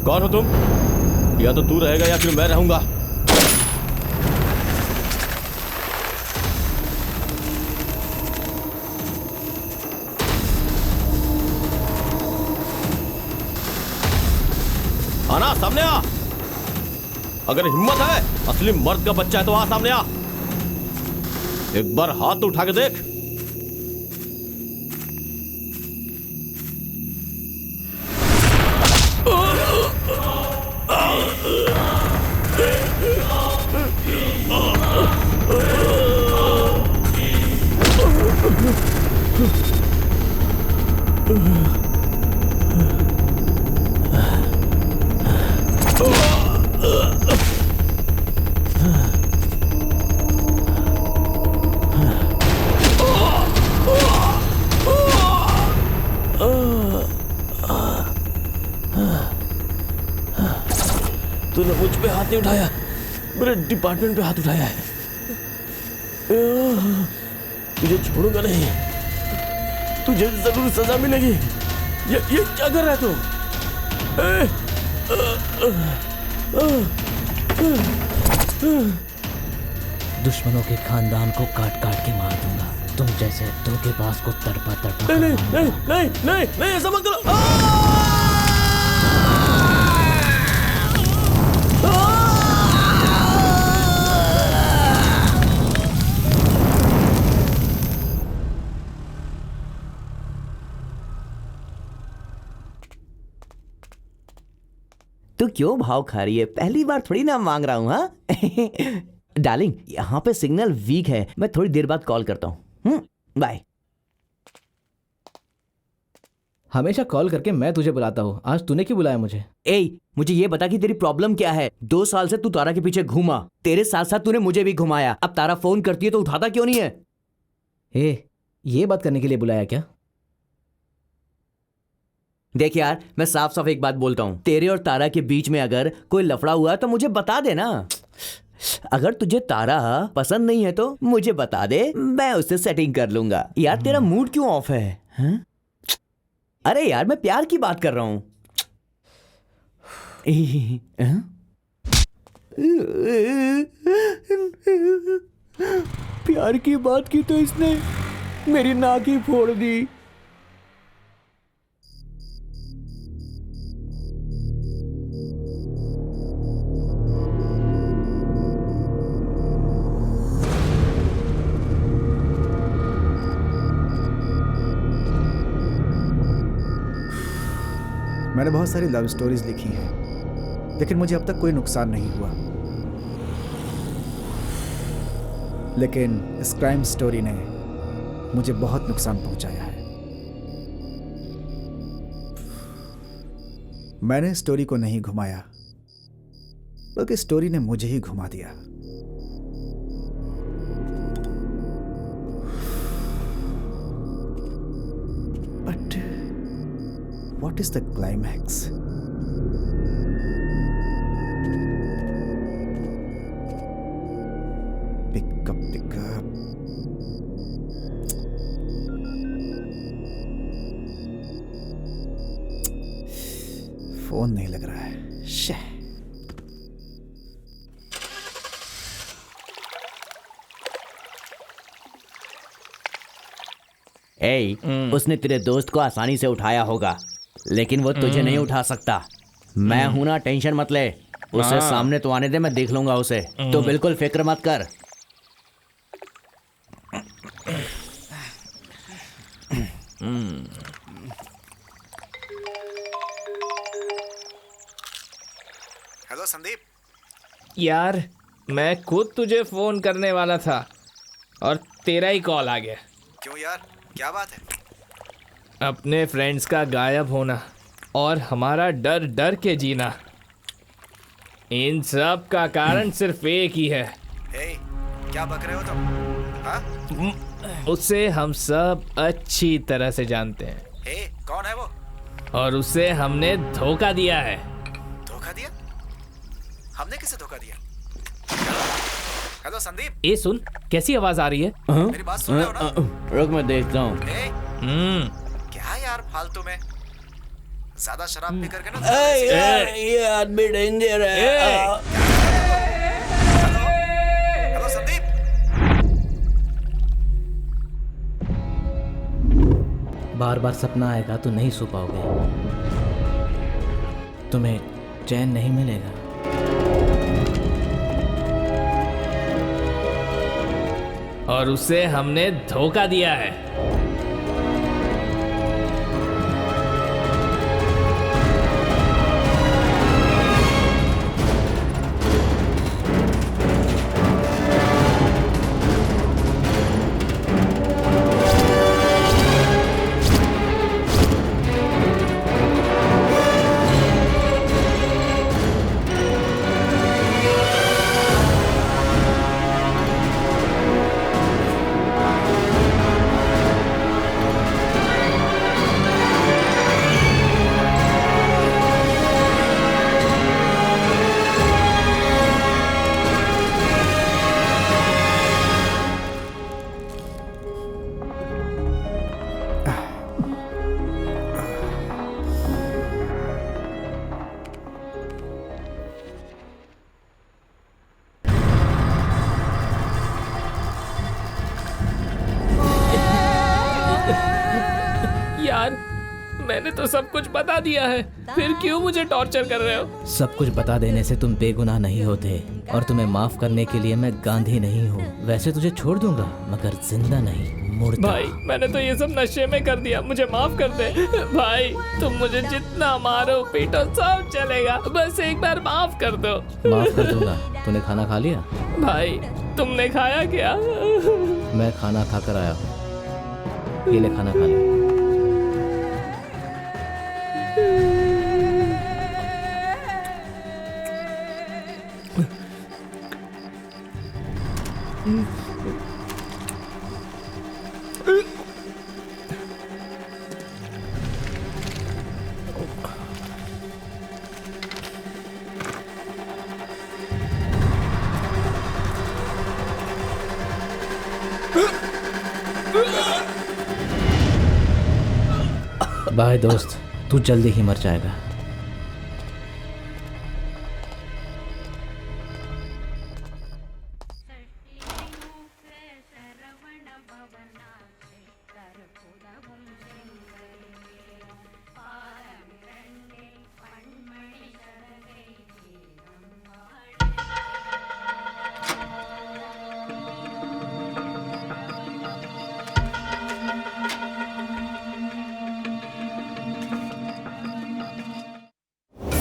कौन हो तुम? या तो तू रहेगा या फिर मैं रहूंगा। आना, सामने आ। अगर हिम्मत है, असली मर्द का बच्चा है तो आ सामने आ। एक बार हाथ उठा के देख। तूने मुझ पे हाथ नहीं उठाया, मेरे डिपार्टमेंट पे हाथ उठाया है। तुझे छोड़ूंगा नहीं, तुझे जरूर सजा मिलेगी। ये क्या कर रहा है तू? दुश्मनों के खानदान को काट काट के मार दूंगा, तुम जैसे धोखेबाज को तड़पा तड़पा। नहीं नहीं नहीं नहीं नहीं, ऐसा मत करो। तू क्यों भाव खा रही है? पहली बार थोड़ी ना मांग रहा हूं। हाँ डार्लिंग, यहाँ पे सिग्नल वीक है, मैं थोड़ी देर बाद कॉल करता हूँ। बाय। हमेशा कॉल करके मैं तुझे बुलाता हूँ, आज तूने क्यों बुलाया मुझे? मुझे ये बता कि तेरी प्रॉब्लम क्या है? 2 साल से तू तारा के पीछे घूमा, तेरे साथ साथ तूने मुझे भी घुमाया। अब तारा फोन करती है तो उठाता क्यों नहीं है? ये बात करने के लिए बुलाया क्या? देख यार, मैं साफ साफ एक बात बोलता हूँ, तेरे और तारा के बीच में अगर कोई लफड़ा हुआ तो मुझे बता देना। अगर तुझे तारा पसंद नहीं है तो मुझे बता दे, मैं उससे सेटिंग कर लूंगा। यार तेरा मूड क्यों ऑफ है? हा? अरे यार, मैं प्यार की बात कर रहा हूँ। प्यार की बात की तो इसने मेरी नाक ही फोड़ दी। मैंने बहुत सारी लव स्टोरीज लिखी हैं, लेकिन मुझे अब तक कोई नुकसान नहीं हुआ। लेकिन इस क्राइम स्टोरी ने मुझे बहुत नुकसान पहुंचाया है। मैंने स्टोरी को नहीं घुमाया, बल्कि स्टोरी ने मुझे ही घुमा दिया। But what is the climax? Pick up. Phone नहीं लग रहा है। शे। उसने तेरे दोस्त को आसानी से उठाया होगा, लेकिन वो तुझे नहीं उठा सकता। मैं हूं ना, टेंशन मत ले। उसे सामने तो आने दे, मैं देख लूंगा उसे। तो बिल्कुल फिक्र मत कर। हेलो संदीप। यार मैं खुद तुझे फोन करने वाला था और तेरा ही कॉल आ गया। क्यों यार, क्या बात है? अपने फ्रेंड्स का गायब होना और हमारा डर डर के जीना, इन सब का कारण सिर्फ एक ही है। क्या बक रहे हो तुम? हाँ? उसे हम सब अच्छी तरह से जानते हैं। कौन है वो? और उसे हमने धोखा दिया है। धोखा दिया? हमने किसे धोखा दिया? हेलो संदीप। ये सुन, कैसी आवाज आ रही है? मेरी बात सुन रहे हो ना? रुक, मैं देखता हूँ। क्या यार, फालतू में ज्यादा शराब पी करके ना। ये आदमी डेंजर है। हेलो संदीप। बार बार सपना आएगा तो नहीं सो पाओगे, तुम्हें चैन नहीं मिलेगा। और उसे हमने धोखा दिया है। तो सब कुछ बता दिया है, फिर क्यों मुझे टॉर्चर कर रहे हो? सब कुछ बता देने से तुम बेगुनाह नहीं होते, और तुम्हें माफ करने के लिए मैं गांधी नहीं हूँ। वैसे तुझे छोड़ दूंगा, मगर जिंदा नहीं, मुर्दा। भाई मैंने तो ये सब नशे में कर दिया, मुझे माफ कर दे। भाई तुम मुझे जितना मारो पीटो सब चलेगा, बस एक बार माफ कर दो। माफ कर दूंगा। तूने खाना खा लिया? भाई तुमने खाया क्या? मैं खाना खाकर आया हूँ, ये ले खाना खा ले। बाय दोस्त, तू जल्दी ही मर जाएगा।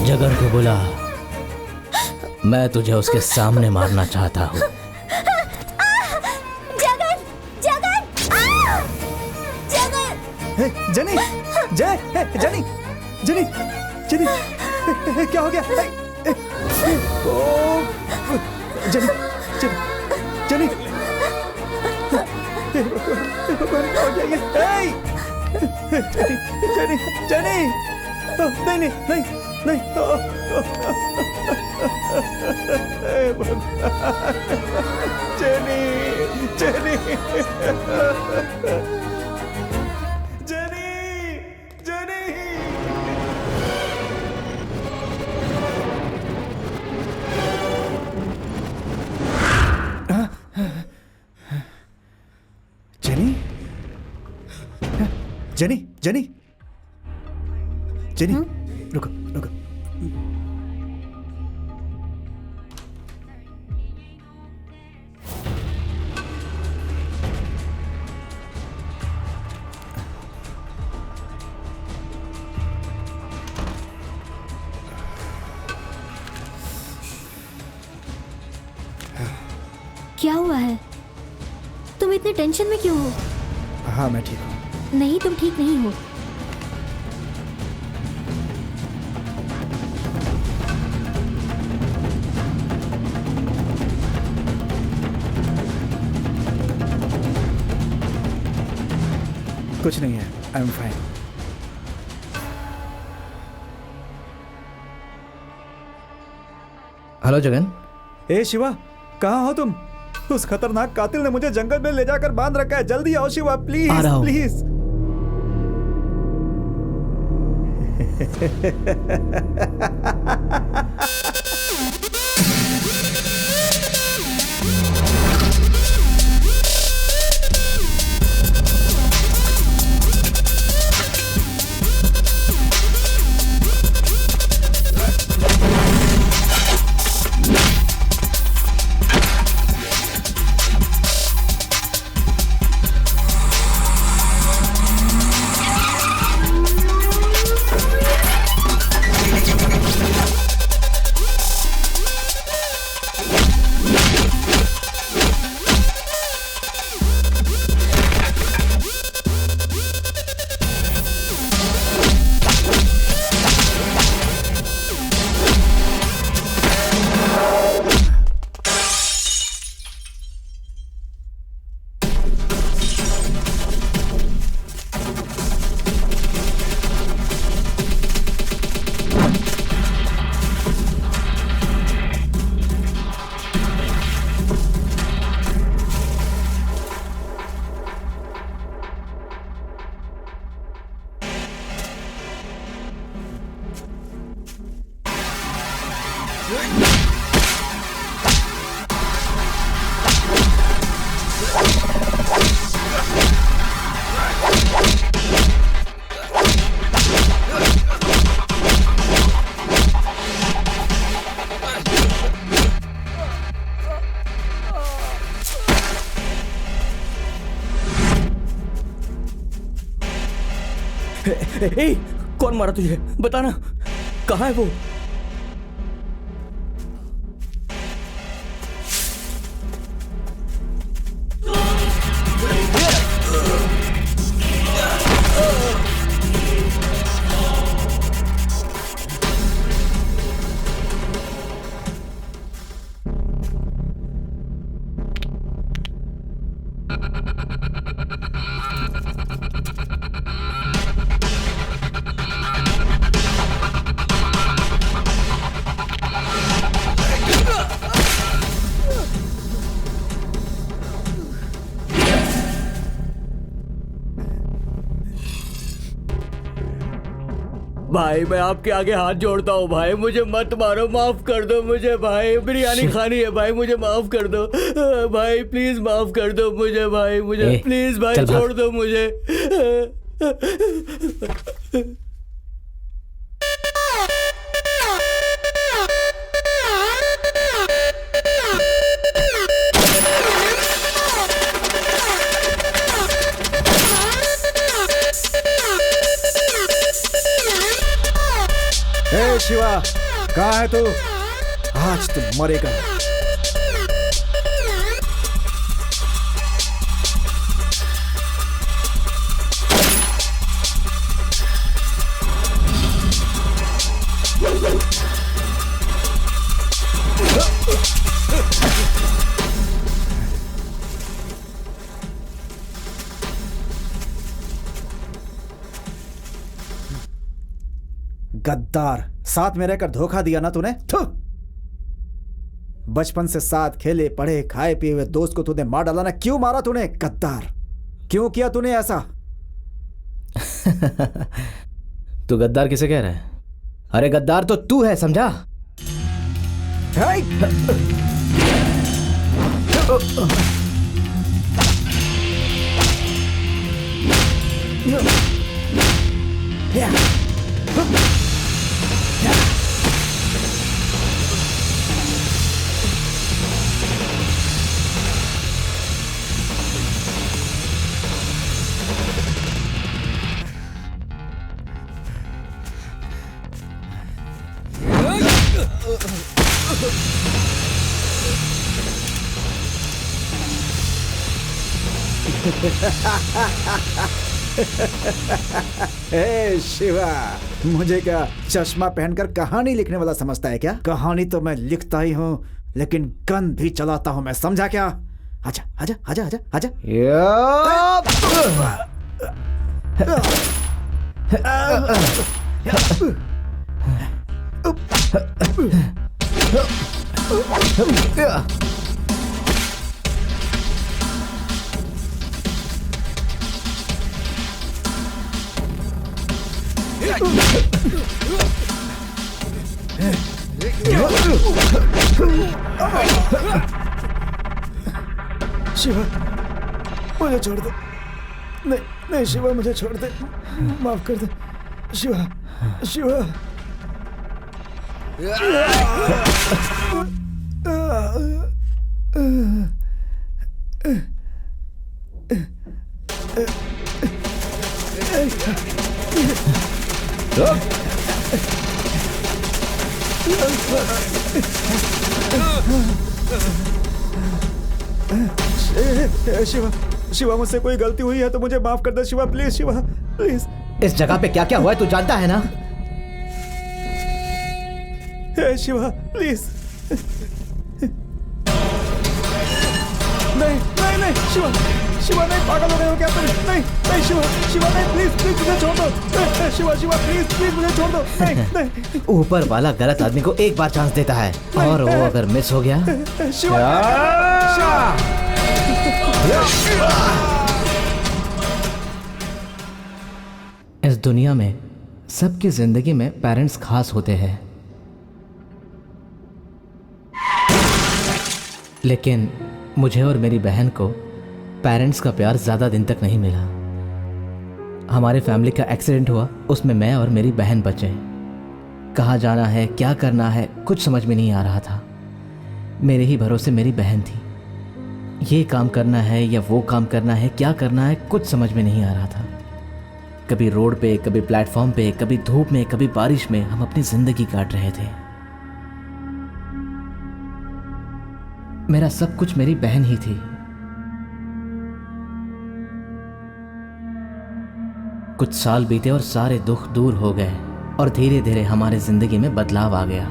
जगन को बुला, मैं तुझे उसके सामने मारना चाहता हूँ। जगन, जगन, जगन। हे, जनी, जय, हे, जनी, जनी, जनी, हे, क्या हो गया? हे, हे, ओ, जनी, जनी, जनी, हे, भगवान, क्या हो गया ये? हे, जनी, जनी, जनी, नहीं, नहीं, नहीं, नहीं, हे भगवान, जनी, जनी, जनी, जनी। जनी, जनी, जनी, जनी, रुको, रुको। क्या हुआ है? तुम इतने टेंशन में क्यों हो? हाँ, मैं ठीक हूँ। नहीं, तुम ठीक नहीं हो। कुछ नहीं है, I am fine. Hello Jagan. ए शिवा, कहाँ हो तुम? उस खतरनाक कातिल ने मुझे जंगल में ले जाकर बांध रखा है। जल्दी आओ शिवा, प्लीज, आ रहा हूं। प्लीज। ए, कौन मारा तुझे? बताना, कहाँ है वो? भाई मैं आपके आगे हाथ जोड़ता हूँ भाई, मुझे मत मारो, माफ कर दो मुझे भाई, बिरयानी खानी है भाई, मुझे माफ कर दो भाई, प्लीज माफ कर दो मुझे भाई, मुझे प्लीज भाई छोड़ दो मुझे। हे शिवा, कहाँ है तू? आज तू मरेगा। गद्दार, साथ में रहकर धोखा दिया ना तूने। थू! बचपन से साथ खेले पढ़े खाए पिए हुए दोस्त को तूने मार डाला ना। क्यों मारा तूने? गद्दार, क्यों किया तूने ऐसा? तू गद्दार किसे कह रहा है? अरे गद्दार तो तू है, समझा? हे शिवा, मुझे क्या चश्मा पहनकर कहानी लिखने वाला समझता है क्या? कहानी तो मैं लिखता ही हूँ, लेकिन गन भी चलाता हूँ मैं, समझा क्या? आजा आजा आजा आजा आजा। शिवा, मुझे छोड़ दे। नहीं नहीं शिवा, मुझे छोड़ दे, माफ कर दे शिवा। शिवा, शिवा, शिवा मुझसे कोई गलती हुई है तो मुझे माफ कर दे शिवा, प्लीज शिवा, प्लीज। इस जगह पे क्या क्या हुआ है तू जानता है ना? शिवा प्लीज। नहीं नहीं नहीं शिवा, शिवा नहीं, पागल हो गए हो क्या तुम? नहीं नहीं शिवा, शिवा नहीं, प्लीज प्लीज मुझे छोड़ दो। शिवा शिवा प्लीज प्लीज मुझे छोड़ दो। नहीं नहीं। ऊपर वाला गलत आदमी को एक बार चांस देता है और वो अगर मिस हो गया। शिवा, इस दुनिया में सबकी जिंदगी में पेरेंट्स खास होते हैं, लेकिन मुझे और मेरी बहन को पेरेंट्स का प्यार ज़्यादा दिन तक नहीं मिला। हमारे फैमिली का एक्सीडेंट हुआ, उसमें मैं और मेरी बहन बचे। कहाँ जाना है, क्या करना है, कुछ समझ में नहीं आ रहा था। मेरे ही भरोसे मेरी बहन थी। ये काम करना है या वो काम करना है, क्या करना है, कुछ समझ में नहीं आ रहा था। कभी रोड पे, कभी प्लेटफॉर्म पे, कभी धूप में, कभी बारिश में हम अपनी जिंदगी काट रहे थे। मेरा सब कुछ मेरी बहन ही थी। कुछ साल बीते और सारे दुख दूर हो गए और धीरे धीरे हमारे जिंदगी में बदलाव आ गया।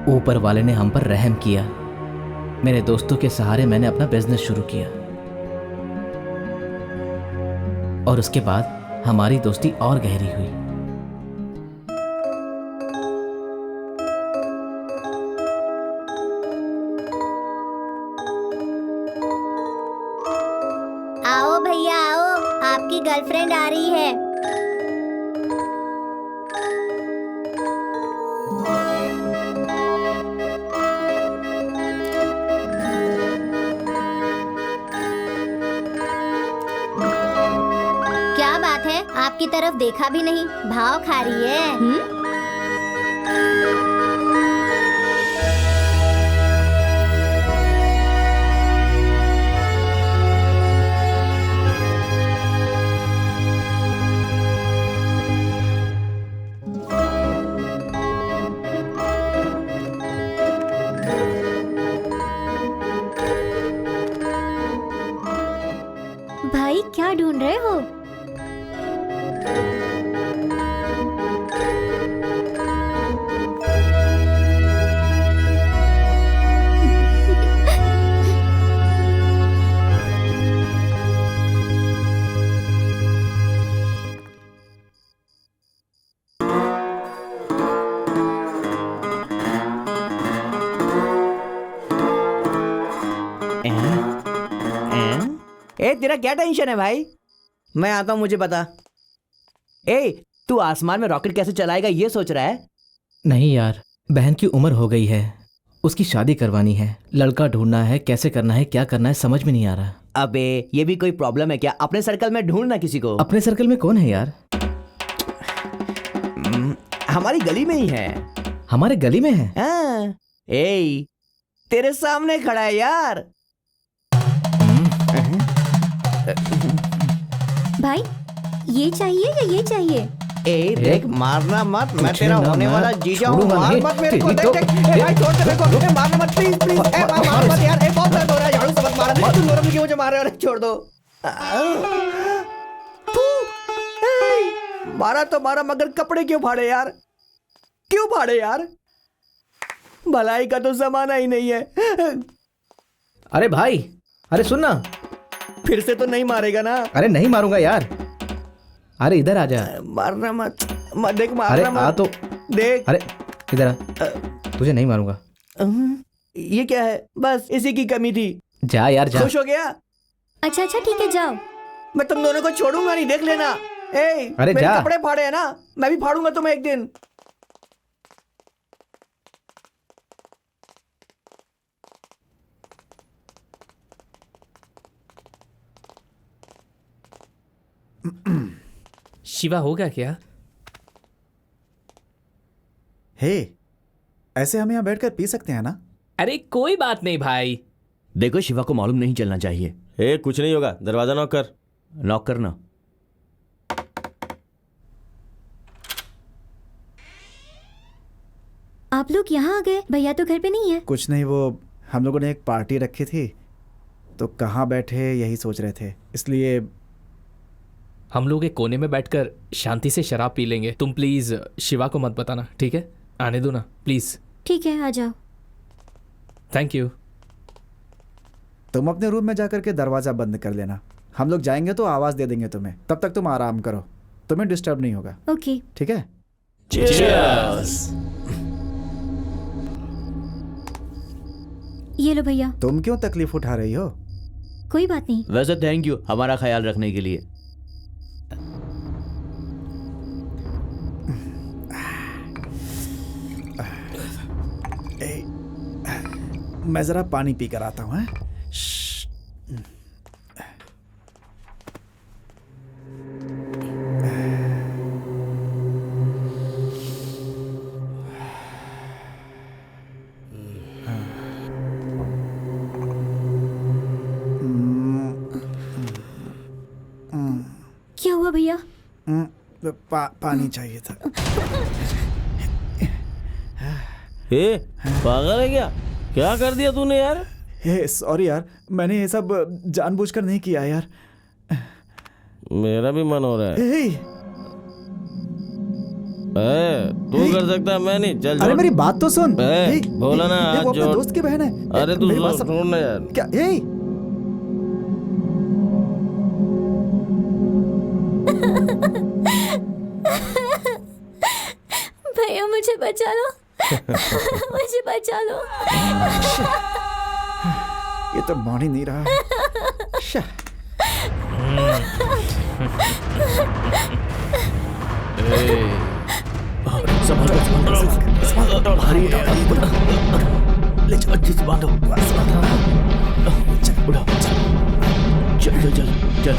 ऊपर वाले ने हम पर रहम किया। मेरे दोस्तों के सहारे मैंने अपना बिजनेस शुरू किया और उसके बाद हमारी दोस्ती और गहरी हुई। आओ भैया आओ, आपकी गर्लफ्रेंड आ रही है। क्या बात है, आपकी तरफ देखा भी नहीं, भाव खा रही है। भाई क्या ढूंढ रहे हो? ए तेरा क्या टेंशन है भाई? मैं आता हूँ, मुझे पता। ए तू आसमान में रॉकेट कैसे चलाएगा ये सोच रहा है? नहीं यार, बहन की उम्र हो गई है, उसकी शादी करवानी है, लड़का ढूंढना है, कैसे करना है, क्या करना है समझ में नहीं आ रहा। अबे ये भी कोई प्रॉब्लम है क्या? अपने सर्कल में ढूंढना किसी को। अपने सर्कल में कौन है यार? हमारी गली में ही है। हमारे गली में है? हाँ। ए तेरे सामने खड़ा है यार। भाई ये चाहिए या ये चाहिए? ए देख, मारना मत, मैं तेरा ना, होने मैं वाला जीजा हूँ। छोड़ूंगा मार नहीं। मत मेरे को। तेरी देख देख, ए भाई छोड़ दे मेरे को। ए मारना मत प्लीज प्लीज। ए मार मत यार। ए बहुत दर्द हो रहा है, झाड़ू से मत मार। तुम दोनों क्यों मुझे मार रहे हो? छोड़ दो। मारा तो मारा, मगर कपड़े क्यों फाड़े यार? क्यों फाड़े यार? भलाई का तो जमाना ही नहीं है। अरे भाई, अरे सुन ना। फिर से तो नहीं मारेगा ना? अरे नहीं मारूंगा यार। अरे इधर आ जा। मारना मत, मत देख, अरे मारना आ मत। तो देख। अरे इधर आ, तुझे नहीं मारूंगा। ये क्या है? बस इसी की कमी थी। जा यार जा। खुश हो गया? अच्छा अच्छा ठीक है जाओ। मैं तुम दोनों को छोड़ूंगा नहीं, देख लेना। ए अरे मेरे जा। कपड़े फाड़े हैं ना, मैं भी फाड़ूंगा तुम्हें एक दिन। शिवा होगा क्या? हे, ऐसे हम यहाँ बैठकर पी सकते हैं ना? अरे कोई बात नहीं भाई। देखो शिवा को मालूम नहीं चलना चाहिए। ए कुछ नहीं होगा, दरवाजा नॉक कर। नॉक करना। आप लोग यहाँ आ गए, भैया तो घर पे नहीं है। कुछ नहीं, वो हम लोगों ने एक पार्टी रखी थी तो कहाँ बैठे यही सोच रहे थे, इसलिए हम लोग एक कोने में बैठकर शांति से शराब पी लेंगे। तुम प्लीज शिवा को मत बताना, ठीक है? आने दो ना प्लीज। ठीक है आ जाओ। Thank you. तुम अपने रूम में जाकर के दरवाज़ा बंद कर लेना। हम लोग जाएंगे तो आवाज़ दे देंगे तुम्हें, तब तक तुम आराम करो, तुम्हें डिस्टर्ब नहीं होगा। ओके। ठीक है? ये लो भैया। तुम क्यों तकलीफ उठा रही हो? कोई बात नहीं। वैसे थैंक यू हमारा ख्याल रखने के लिए। मैं ज़रा पानी पी कर आता हूँ। क्या हुआ भैया? पानी चाहिए था। ए, पागल है क्या? क्या कर दिया तूने यार? सॉरी यार, मैंने ये सब जानबूझकर नहीं किया यार। मेरा भी मन हो रहा है। हे, तू कर सकता है, मैं नहीं। चल अरे मेरी बात तो सुन। बोला ना, वो अपने जोड़। दोस्त की बहन है। अरे तू मेरी बात सुन ना यार। क्या? भैया मुझे बचा लो। मुझे बचा लो। ये तो मान ही नहीं रहा है। ले चल, अच्छे से बांधो। चल, उड़ाओ, चल चल चल चल।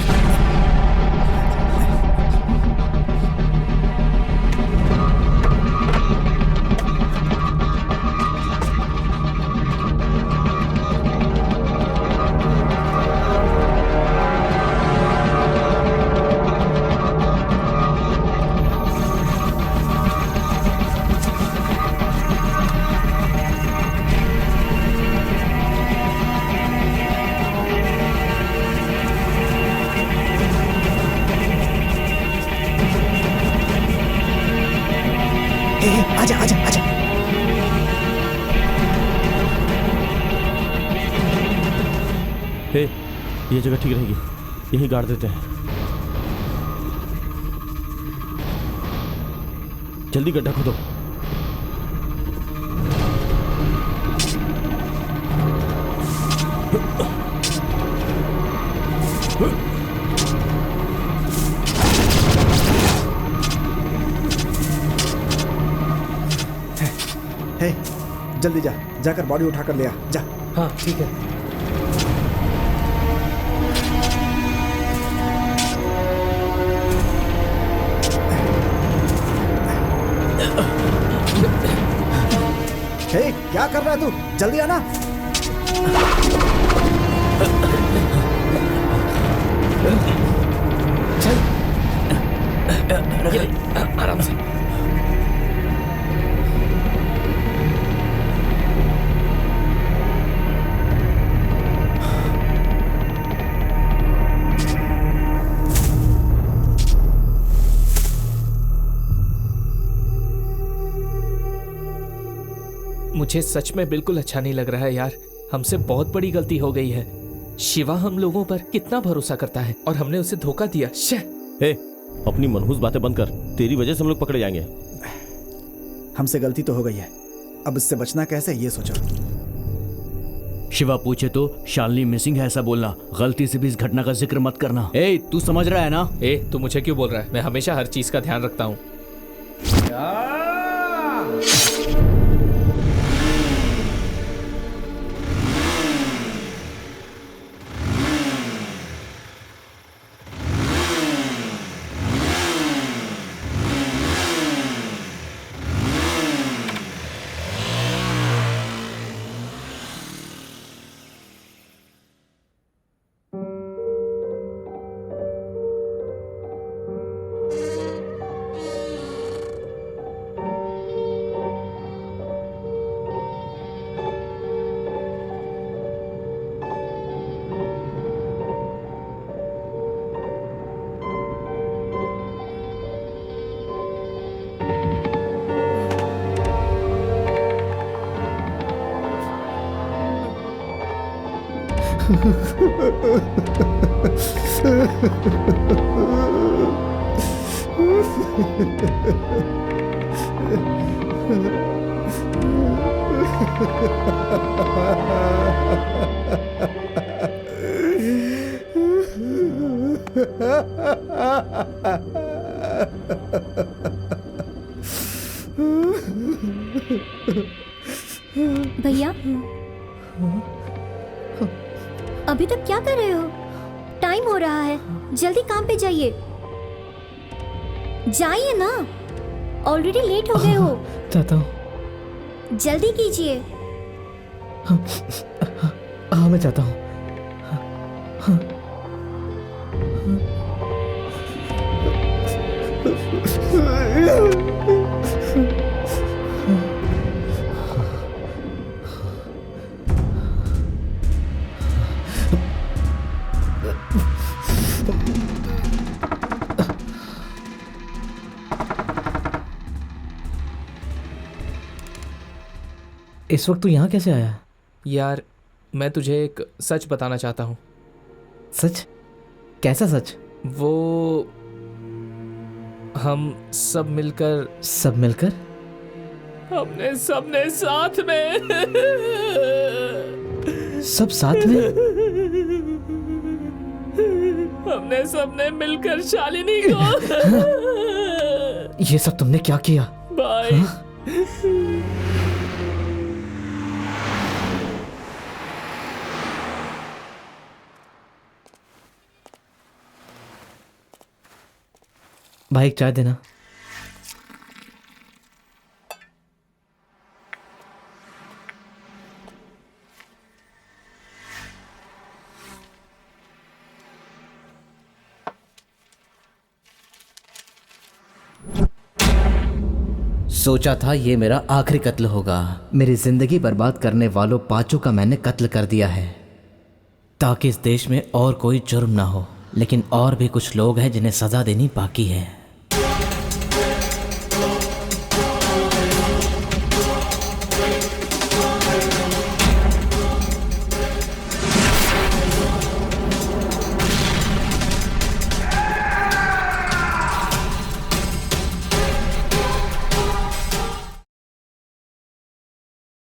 आजा आजा आजा। हे, ये जगह ठीक रहेगी, यहीं गाड़ देते हैं। जल्दी गड्ढा खोदो। हे, जल्दी जा, जाकर बॉडी उठाकर ले आ। जा। हाँ ठीक है। हे, क्या कर रहा है तू? जल्दी आना। आराम से। मुझे सच में बिल्कुल अच्छा नहीं लग रहा है यार। हमसे बहुत बड़ी गलती हो गई है। शिवा हम लोगों पर कितना भरोसा करता है और हमने उसे धोखा दिया। हे, अपनी मनहूस बातें बंद कर। तेरी वजह से हम लोग पकड़े जाएंगे। हमसे गलती तो हो गई है, अब इससे बचना कैसे ये सोचो। शिवा पूछे तो शालिनी मिसिंग है ऐसा बोलना, गलती से भी इस घटना का जिक्र मत करना। ए, तू समझ रहा है ना? तू मुझे क्यों बोल रहा है? मैं हमेशा हर चीज का ध्यान रखता हूँ। भैया अभी तक क्या कर रहे हो? टाइम हो रहा है, जल्दी काम पे जाइए। जाइए ना, ऑलरेडी लेट हो गए हो। चाहता हूँ। जल्दी कीजिए। हाँ मैं चाहता हूँ। इस वक्त तू यहाँ कैसे आया? यार मैं तुझे एक सच बताना चाहता हूँ। सच? कैसा सच? वो हम सब मिलकर हमने सबने साथ में सब साथ में? हमने सबने मिलकर शालिनी को ये सब तुमने क्या किया भाई? भाई एक चाय देना। सोचा था ये मेरा आखिरी कत्ल होगा। मेरी जिंदगी बर्बाद करने वालों पांचों का मैंने कत्ल कर दिया है ताकि इस देश में और कोई जुर्म ना हो, लेकिन और भी कुछ लोग हैं जिन्हें सजा देनी बाकी है।